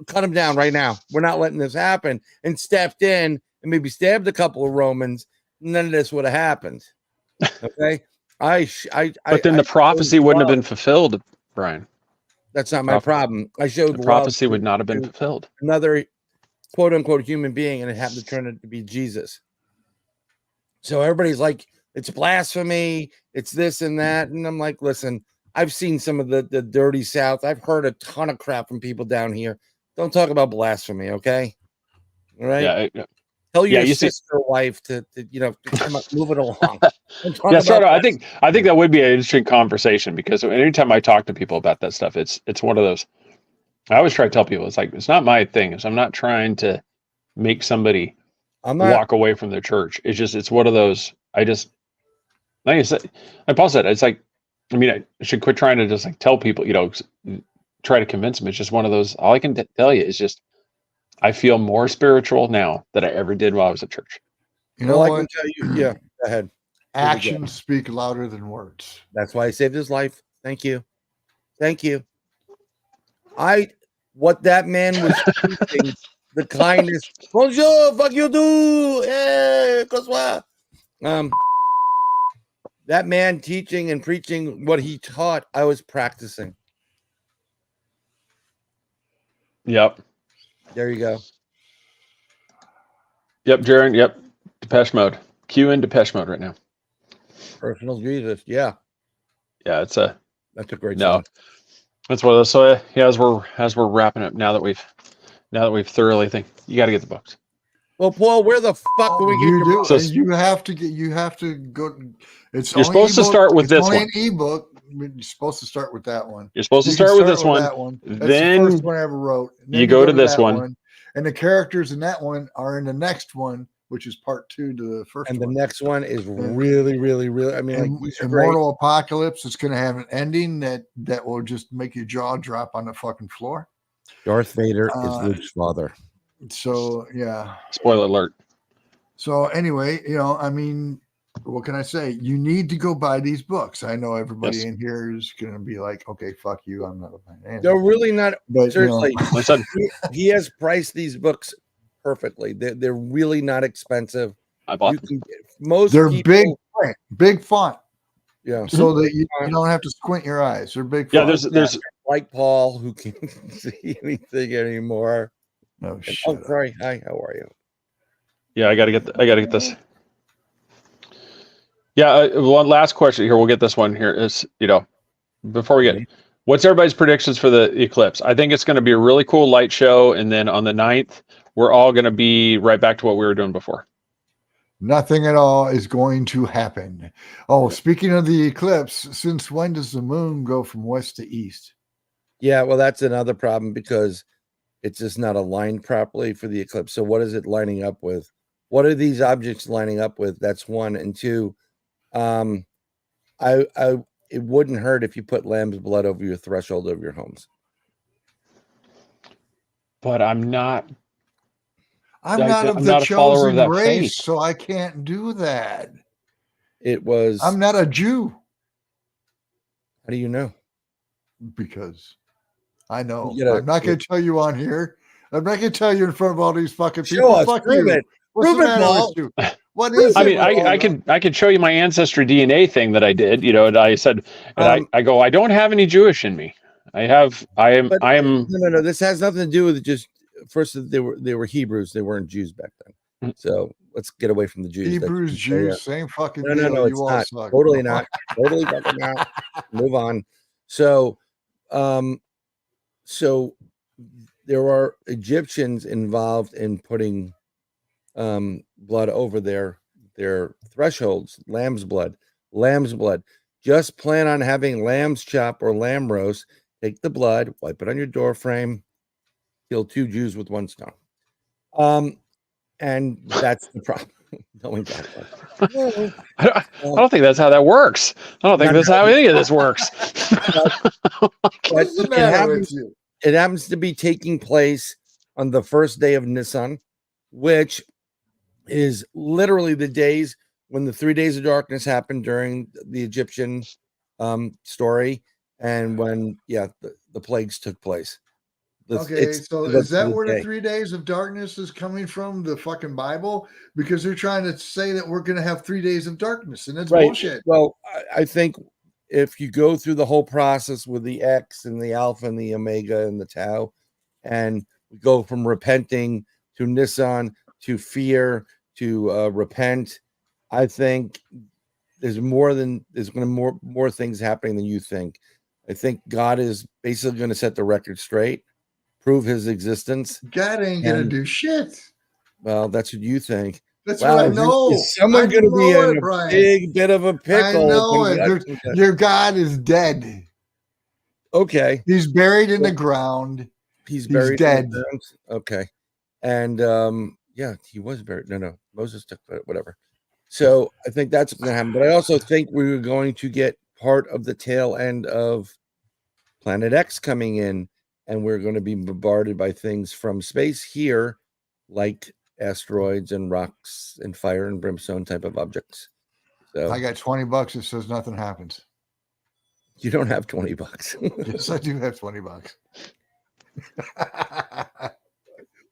cut him down right now. We're not letting this happen, and stepped in and maybe stabbed a couple of Romans, none of this would have happened. Okay. But then the prophecy wouldn't have been fulfilled, Brian. That's not my problem. I showed the prophecy would not have been fulfilled. Another quote unquote human being, and it happened to turn out to be Jesus. So everybody's like, it's blasphemy, it's this and that. And I'm like, listen, I've seen some of the dirty South. I've heard a ton of crap from people down here. Don't talk about blasphemy, okay? All right. Yeah. Tell your sister wife to come up, move it along. I think that would be an interesting conversation, because anytime I talk to people about that stuff, it's one of those. I always try to tell people, it's like, it's not my thing. I'm not trying to make somebody walk away from their church. It's one of those. Like I said, like Paul said, it's like, I should quit trying to just like tell people, try to convince them. It's just one of those. All I can tell you is just, I feel more spiritual now than I ever did while I was at church. You know what? I can tell you, yeah, go ahead. Actions speak louder than words. That's why I saved his life. Thank you. What that man was teaching, the kindness. Bonjour, fuck you do. Hey, what? That man teaching and preaching what he taught, I was practicing. Yep. There you go. Yep, Jaron. Yep. Depeche Mode. Q in Depeche Mode right now. Personal Jesus. Yeah. Yeah, that's a great song. That's one of those. So as we're wrapping up, now that we've thoroughly you got to get the books. Well, Paul, where the fuck do we get your books? So you have to go. You're supposed to start with this one. An ebook. You're supposed to start with that one. You're supposed to start with this one. That's then the first one I ever wrote. You go to this one. And the characters in that one are in the next one, which is part 2 to the first one. And the next one is really, really, really. I mean, Immortal Apocalypse. It's going to have an ending that will just make your jaw drop on the fucking floor. Darth Vader is Luke's father. So yeah. Spoiler alert. So anyway, what can I say? You need to go buy these books. I know everybody in here is going to be like, okay, fuck you. I'm not buying anything. They're really not. But seriously, he has priced these books perfectly. They're really not expensive. I bought them. They're big font. Yeah. So that you don't have to squint your eyes. They're big font. Yeah, there's like Paul who can't see anything anymore. Oh shit. Oh, sorry. Hi, how are you? Yeah, I gotta get this. Yeah, one last question here. We'll get this one here. Is before we get, what's everybody's predictions for the eclipse? I think it's going to be a really cool light show, and then on the 9th, we're all going to be right back to what we were doing before. Nothing at all is going to happen. Oh, speaking of the eclipse, since when does the moon go from west to east? Yeah, well, that's another problem because it's just not aligned properly for the eclipse. So what is it lining up with? What are these objects lining up with? That's one. And two, I it wouldn't hurt if you put lamb's blood over your threshold of your homes. But I'm not I'm not of I'm the not a follower of chosen that race, faith. so I can't do that. It was I'm not a Jew how do you know? because I know. You gotta- I'm not going to tell you on here. I'm not going to tell you in front of all these fucking Show people. us, Fuck prove you. it. What's Prove the it, matter Paul. with you? What is I it? mean, with all that? I could show you my ancestry DNA thing that I did, you know, and I said, and I go, I don't have any Jewish in me. I But am. no. This has nothing to do with just first. They were Hebrews. They weren't Jews back then. So let's get away from the Jews. Hebrews, Jews, same fucking No, deal. it's You all not. suck. Totally not. Totally fucking not. Move on. So, so there are Egyptians involved in putting blood over their thresholds. Lamb's blood. Just plan on having lamb's chop or lamb roast. Take the blood, wipe it on your door frame, kill 2 Jews with 1 stone. And that's the problem. Knowing that one. No, I don't think that's how that works. I don't think that's how any of this works. What's the it matter with you? It happens to be taking place on the first day of Nisan, which is literally the days when the 3 days of darkness happened during the Egyptian story, and when the plagues took place. Okay, so is that where the day. 3 days of darkness is coming from? The fucking Bible? Because they're trying to say that we're going to have 3 days of darkness, and it's bullshit. Well, I think if you go through the whole process with the X and the Alpha and the Omega and the Tau, and we go from repenting to Nisan to fear to repent, I think there's going to more things happening than you think. I think God is basically going to set the record straight, prove his existence. God ain't going to do shit. Well, that's what you think. That's what I know. Is someone going to be in a big bit of a pickle? I know it. Your God is dead. Okay. He's buried in the ground. He's buried dead. Okay. And he was buried. No. Moses took whatever. So I think that's going to happen. But I also think we're going to get part of the tail end of Planet X coming in, and we're going to be bombarded by things from space here, like asteroids and rocks and fire and brimstone type of objects. So I got $20 that says nothing happens. You don't have $20. Yes, I do have $20.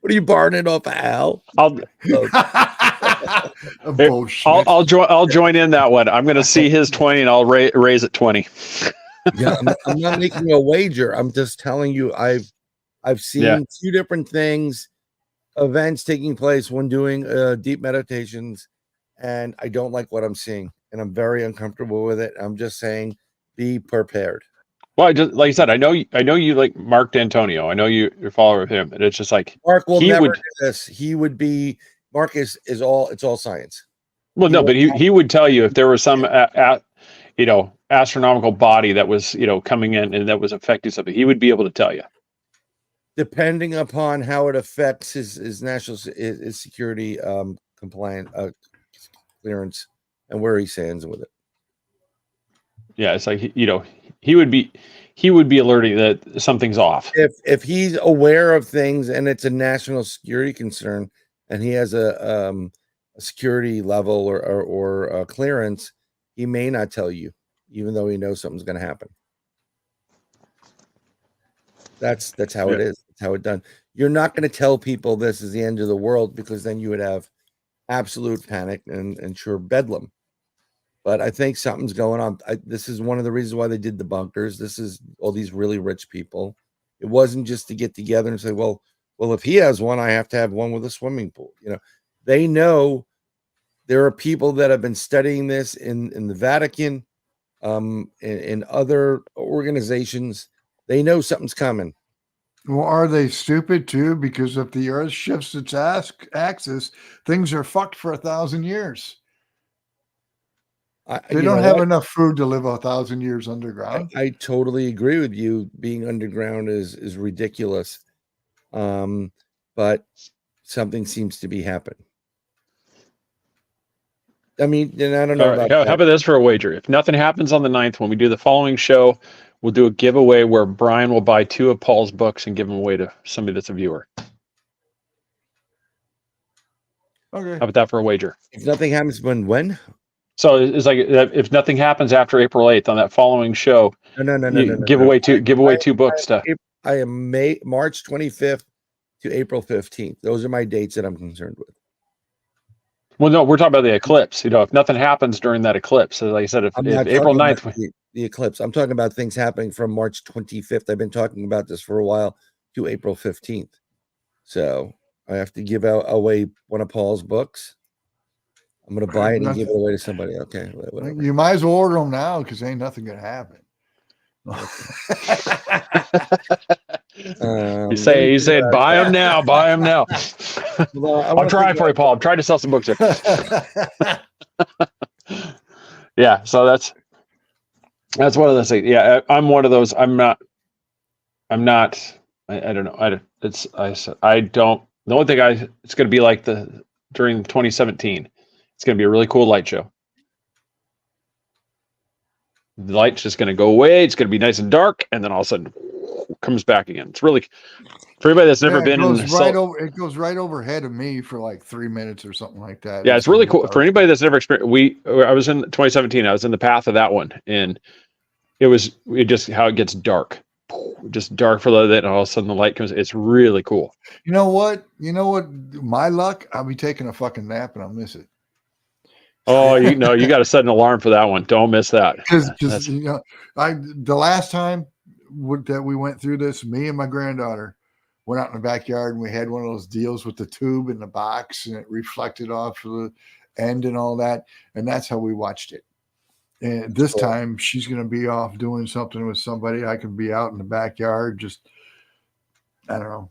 What are you borrowing it off of Al? Bullshit. I'll join in that one. I'm going to see his 20 and I'll raise it 20. Yeah, I'm not making a wager. I'm just telling you I've seen 2 different things, events taking place when doing deep meditations, and I don't like what I'm seeing, and I'm very uncomfortable with it. I'm just saying, be prepared. Well, I just like I said, I know you like Mark D'Antonio. I know you're a follower of him, and it's just like Mark will never do this. He would be Mark is all it's all science. Well, no, but he would tell you if there was some astronomical body that was coming in and that was affecting something. He would be able to tell you, depending upon how it affects his national his security compliant clearance and where he stands with it. Yeah, it's like he would be alerting that something's off. If he's aware of things and it's a national security concern, and he has a security level or a clearance, he may not tell you, even though he knows something's going to happen. That's how it is. That's how it's done. You're not going to tell people this is the end of the world, because then you would have absolute panic and sure bedlam. But I think something's going on. This is one of the reasons why they did the bunkers. This is all these really rich people. It wasn't just to get together and say, well, if he has one, I have to have one with a swimming pool. They know there are people that have been studying this in the Vatican, in other organizations. They know something's coming. Well, are they stupid too? Because if the Earth shifts its axis, things are fucked for 1,000 years. They don't have enough food to live 1,000 years underground. I totally agree with you. Being underground is ridiculous. But something seems to be happening. I mean, and I don't know about how about this for a wager? If nothing happens on the 9th, when we do the following show, we'll do a giveaway where Brian will buy 2 of Paul's books and give them away to somebody that's a viewer. Okay. How about that for a wager? If nothing happens, when? So it's like if nothing happens after April 8th on that following show, No. Give away 2 books. I am March 25th to April 15th. Those are my dates that I'm concerned with. Well, no, we're talking about the eclipse. If nothing happens during that eclipse, so like I said, if April 9th, the eclipse, I'm talking about things happening from March 25th. I've been talking about this for a while to April 15th. So I have to give away one of Paul's books. I'm going to buy it and give it away to somebody. Okay. Whatever. You might as well order them now because ain't nothing going to happen. You say buy them now, buy them now. Well, I'll try for you, Paul. I'm trying to sell some books here. Yeah, so that's one of those things. Yeah, I'm one of those. I'm not. I don't know. I don't. The only thing it's going to be like during 2017. It's going to be a really cool light show. The light's just going to go away. It's going to be nice and dark, and then all of a sudden, comes back again. It's really, for anybody that's never been in. It goes right overhead of me for like 3 minutes or something like that. Yeah, it's really cool. For anybody that's never experienced, I was in 2017. I was in the path of that one, and it just how it gets dark, just dark for a little bit, and all of a sudden the light comes. It's really cool. You know what? My luck, I'll be taking a fucking nap and I'll miss it. Oh, you got to set an alarm for that one. Don't miss that. Because the last time that we went through this, me and my granddaughter went out in the backyard and we had one of those deals with the tube in the box and it reflected off the end and all that. And that's how we watched it. And this time she's going to be off doing something with somebody. I can be out in the backyard. Just, I don't know.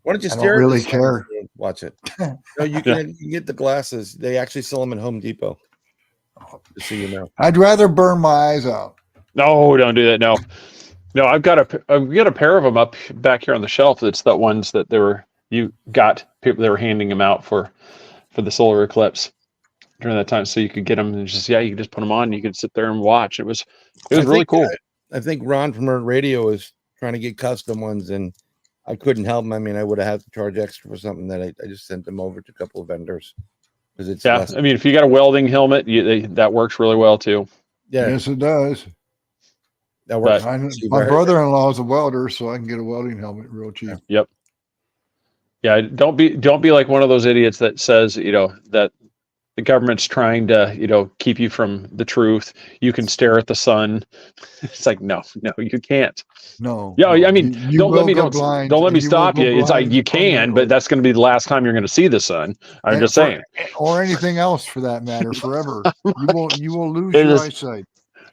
Why don't you stare? I don't really care. Watch it. No, you can get the glasses. They actually sell them at Home Depot. Just so you know. I'd rather burn my eyes out. No, don't do that. No, I've got a pair of them up back here on the shelf. It's the ones that they were handing them out for the solar eclipse during that time, so you could get them and you could just put them on and you could sit there and watch. It was really cool. I think Ron from our radio is trying to get custom ones, and I couldn't help him. I mean, I would have had to charge extra for something that I just sent them over to a couple of vendors because it's I mean, if you got a welding helmet, that works really well too. Yeah, yes, it does. That works. My brother-in-law is a welder, so I can get a welding helmet real cheap. Yep. Yeah, don't be like one of those idiots that says that the government's trying to keep you from the truth. You can stare at the sun. It's like no, you can't. No. Yeah, I mean, don't let me stop you. It's like you can, but that's going to be the last time you're going to see the sun. I'm just saying, or anything else for that matter, forever. You will lose your eyesight.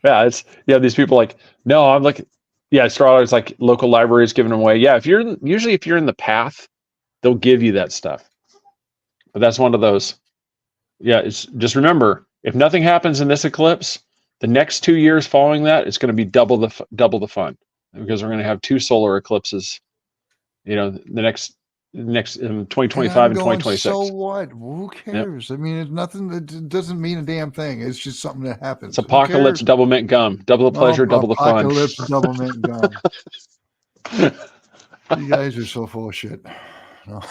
Yeah, these people like, no, I'm like, astrologers like local libraries giving them away. Yeah, if you're in the path, they'll give you that stuff. But that's one of those. Yeah, it's just remember, if nothing happens in this eclipse, the next 2 years following that, it's going to be double the fun because we're going to have 2 solar eclipses. The next in 2025 and 2026. So what? Who cares? Yep. I mean, it's nothing. It doesn't mean a damn thing. It's just something that happens. It's apocalypse, double mint gum, double the pleasure, double the fun. Apocalypse, double mint gum. You guys are so full of shit. No.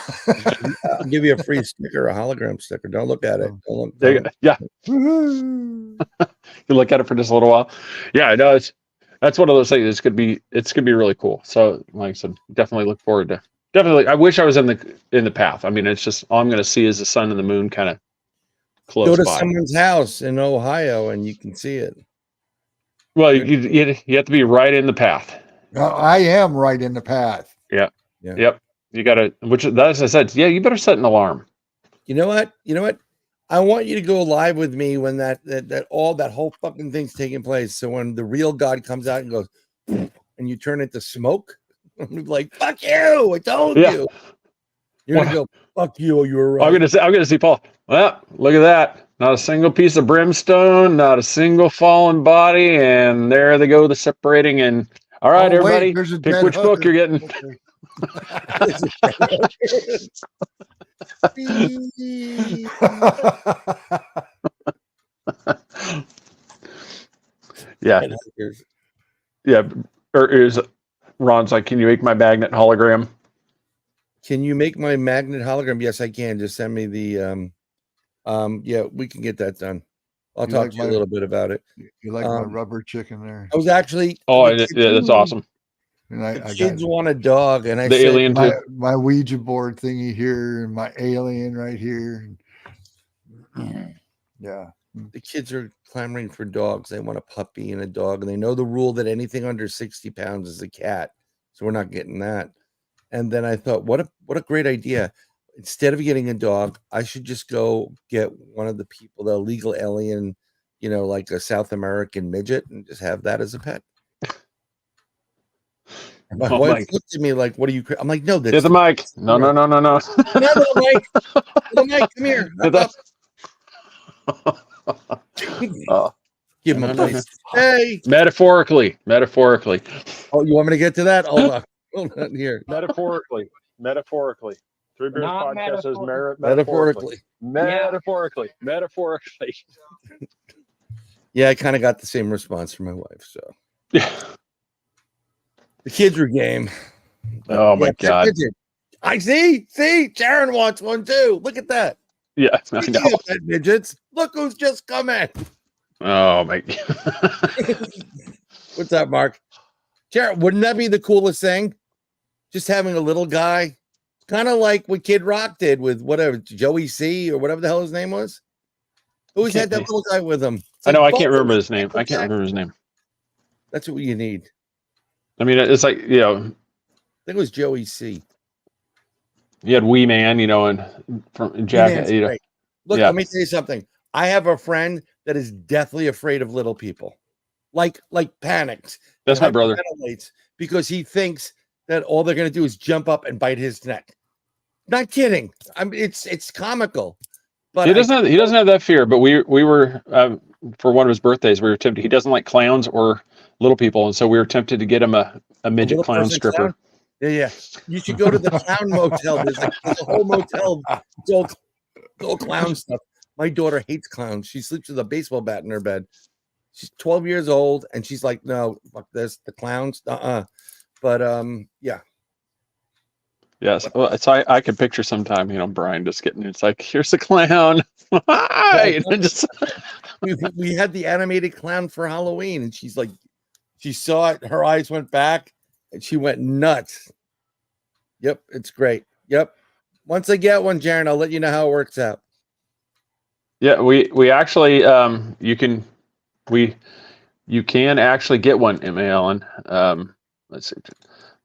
I'll give you a free sticker, a hologram sticker. Don't look at it. Yeah. You look at it for just a little while. Yeah, no, that's one of those things. It's gonna be really cool. So, like I said, definitely look forward to. Definitely, I wish I was in the path. I mean, it's just all I'm gonna see is the sun and the moon kind of close. Go to someone's house in Ohio and you can see it. Well, you have to be right in the path. I am right in the path. Yeah. Yep. You gotta, as I said, you better set an alarm. You know what? I want you to go live with me when that whole fucking thing's taking place. So when the real God comes out and goes, and you turn into smoke, I'm gonna be like, fuck you! I told you. You're gonna go, fuck you. You were right. I'm gonna see Paul. Well, look at that. Not a single piece of brimstone, not a single fallen body, and there they go, the separating. And all right, everybody, there's a pick dead which book you're getting. Yeah. Yeah. Or is Ron's like, can you make my magnet hologram? Can you make my magnet hologram? Yes, I can. Just send me the yeah, we can get that done. I'll talk to you a little bit about it. You like my rubber chicken there? I was actually yeah, that's awesome. And the kids want a dog, and I the said, alien my Ouija board thingy here, and my alien right here. Yeah. The kids are clamoring for dogs. They want a puppy and a dog, and they know the rule that anything under 60 pounds is a cat. So we're not getting that. And then I thought, what a great idea. Instead of getting a dog, I should just go get one of the people, the illegal alien, like a South American midget, and just have that as a pet. And my wife looked at me like, what are you? I'm like, no, that's get the mic. No. No, Mike. No, Mike, come here. Give him a place. Hey. Metaphorically. Oh, you want me to get to that? Hold on here. Metaphorically. Three Beards Not Podcast says metaphorically. Metaphorically. Yeah, I kind of got the same response from my wife. So yeah, the kids were game. Oh my God! I see. Sharon wants one too. Look at that. Yeah, I know. Midgets. Look who's just come in. Oh my God! What's up, Mark? Sharon, wouldn't that be the coolest thing? Just having a little guy, kind of like what Kid Rock did with whatever Joey C or whatever the hell his name was. Always had that little guy with him. I know. I can't remember his name. That's what you need. I mean, it's like, I think it was Joey C. You had Wee Man, and from Jack. Look, let me tell you something. I have a friend that is deathly afraid of little people, like panics. That's my brother. Because he thinks that all they're going to do is jump up and bite his neck. Not kidding. It's comical. But he doesn't have that fear. But we were for one of his birthdays, we were tempted. He doesn't like clowns or little people, and so we were tempted to get him a midget clown stripper. Clown? Yeah. You should go to the clown motel. There's a whole motel. It's all clown stuff. My daughter hates clowns. She sleeps with a baseball bat in her bed. She's 12 years old, and she's like, no, fuck this. The clowns, But yeah. Yes. Well, so I could picture sometime, Brian just getting, it's like, here's the clown. Hi! And just we had the animated clown for Halloween, and she's like, she saw it, her eyes went back, and she went nuts. Yep, it's great. Yep. Once I get one, Jaron, I'll let you know how it works out. Yeah, we actually you can actually get one, Emma Allen. Let's see.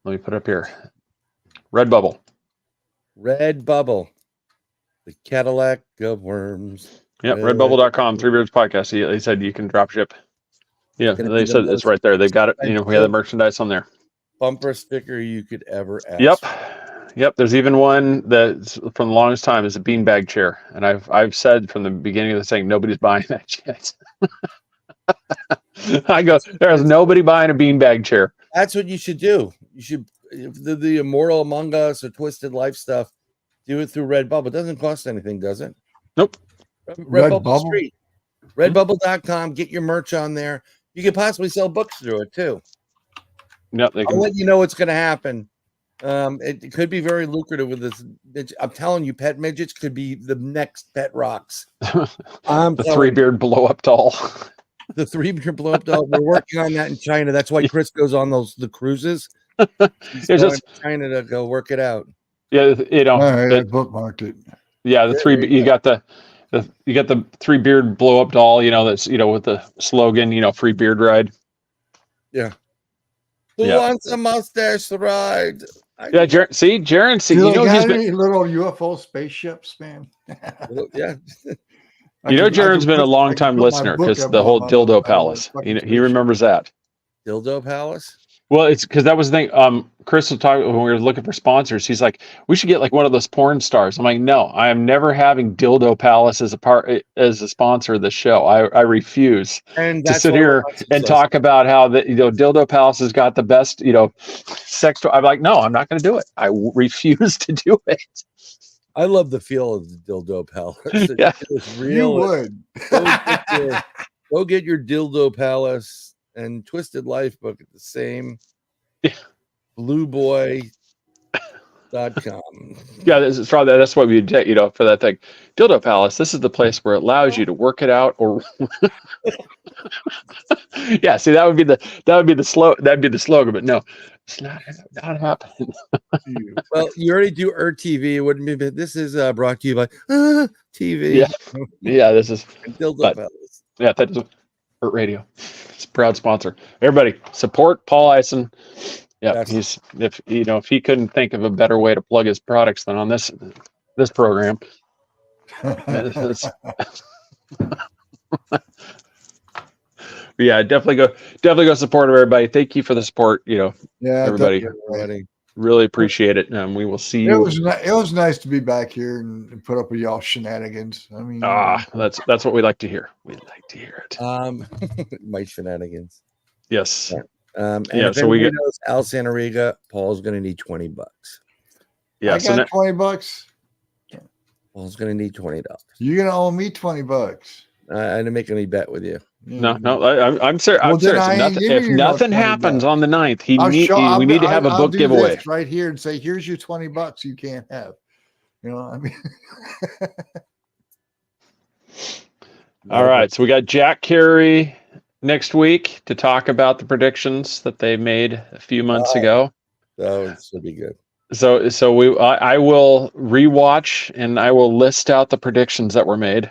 Let me put it up here. Redbubble. The Cadillac of worms. Yep, redbubble.com, Three Beards Podcast. He said you can drop ship. Yeah, they said it's right there. They've got it. We have the merchandise on there. Bumper sticker you could ever ask. Yep. There's even one that's from the longest time is a beanbag chair, and I've said from the beginning of the thing, nobody's buying that yet. I go, there's nobody buying a beanbag chair. That's what you should do. You should the Immortal Among Us or Twisted Life stuff. Do it through Redbubble. It doesn't cost anything, does it? Nope. Redbubble Street. Redbubble.com. Get your merch on there. You could possibly sell books through it too. Yep, I'll let you know what's going to happen. It could be very lucrative with this. I'm telling you, pet midgets could be the next pet rocks. The three-beard blow-up doll. The three-beard blow-up doll. We're working on that in China. That's why Chris goes on the cruises. He's going to China to go work it out. Yeah, All right, I bookmarked it. Yeah, you got the three-beard blow-up doll. That's with the slogan, free beard ride. Yeah. Who wants a mustache ride? Yeah, Jaron, see, he's been little UFO spaceships, man. Yeah. Jaron's been a long-time listener because the whole Dildo Palace. He remembers that. Dildo Palace? Well, it's because that was the thing. Chris was talking when we were looking for sponsors. He's like, we should get like one of those porn stars. I'm like, no, I am never having Dildo Palace as a sponsor of the show. I refuse And to that's sit why we're here not and successful. talk about how Dildo Palace has got the best sex toy. I'm like, no, I'm not going to do it. I refuse to do it. I love the feel of the Dildo Palace. Yeah. It's You real. would. Go get your Dildo Palace and Twisted Life book at the same blueboy.com. Yeah, that's what we take, for that thing. Dildo Palace, this is the place where it allows you to work it out or yeah, see that'd be the slogan, but no, it's not happening. Well, you already do TV. It wouldn't be, but this is brought to you by TV. Yeah. Yeah, this is Dildo Palace. Yeah, that is Hurt Radio. It's a proud sponsor. Everybody support Paul Ieson. Yeah, Yes. if he couldn't think of a better way to plug his products than on this program. Yeah, definitely go support everybody. Thank you for the support. Yeah, everybody. Really appreciate it. We will see you. It was nice to be back here and put up with y'all shenanigans. I mean, that's what we like to hear. We like to hear it. My shenanigans. Yes. And Yeah, if so we anyone knows Al Santariga, Paul's going to need $20. Yeah, I got $20. Paul's going to need $20. You're gonna owe me $20. I didn't make any bet with you. No, I'm serious. Well, I'm serious. then I ain't giving If you no nothing $20. happens on the 9th, we need to have a I'll book do giveaway. this right here and say, here's your $20 you can't have. I mean. All right, so we got Jack Carey next week to talk about the predictions that they made a few months ago. So it should be good. So I will rewatch and I will list out the predictions that were made.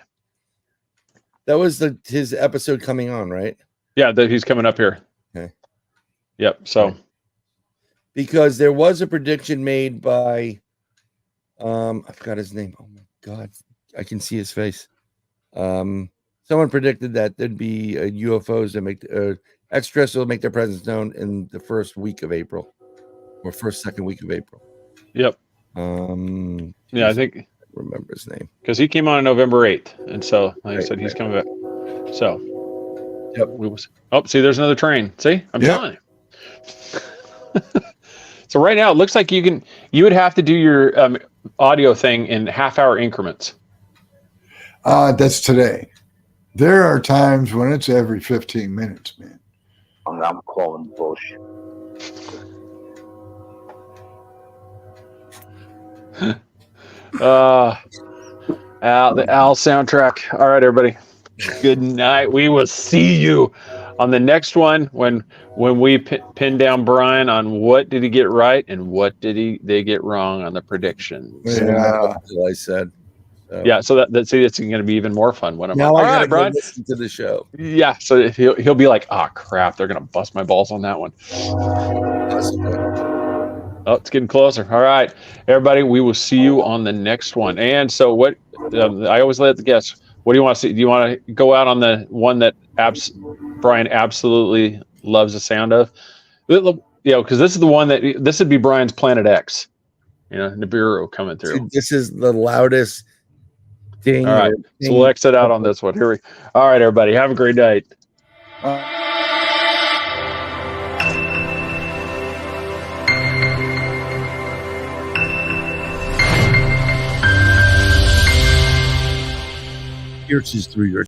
That was his episode coming on, right? Yeah, that he's coming up here. Okay. Yep. So because there was a prediction made by I forgot his name. Oh my god. I can see his face. Someone predicted that there'd be UFOs that make extraterrestrials will make their presence known in the first week of April or second week of April. Yep. Yeah, I think remember his name because he came on November 8th, and so like I said, he's coming back. So, yep. See, there's another train. See, I'm telling you. So right now, it looks like you would have to do your audio thing in half-hour increments. That's today. There are times when it's every 15 minutes, man. I'm calling bullshit. The Al soundtrack. All right, everybody. Good night. We will see you on the next one when we pin down Brian on what did he get right and what did they get wrong on the predictions. Yeah, I said. So. Yeah, so that's going to be even more fun when I'm now. All I right, Brian. Listen to the show. Yeah, so he'll be like, oh crap, they're going to bust my balls on that one. Oh, it's getting closer. All right, everybody, we will see you on the next one. And so what I always let the guests, what do you want to see? Do you want to go out on the one that Brian absolutely loves the sound of? Because this is the one this would be Brian's Planet X. Nibiru coming through. This is the loudest thing. All right, so we'll exit out on this one. All right, everybody, have a great night. Pierces through your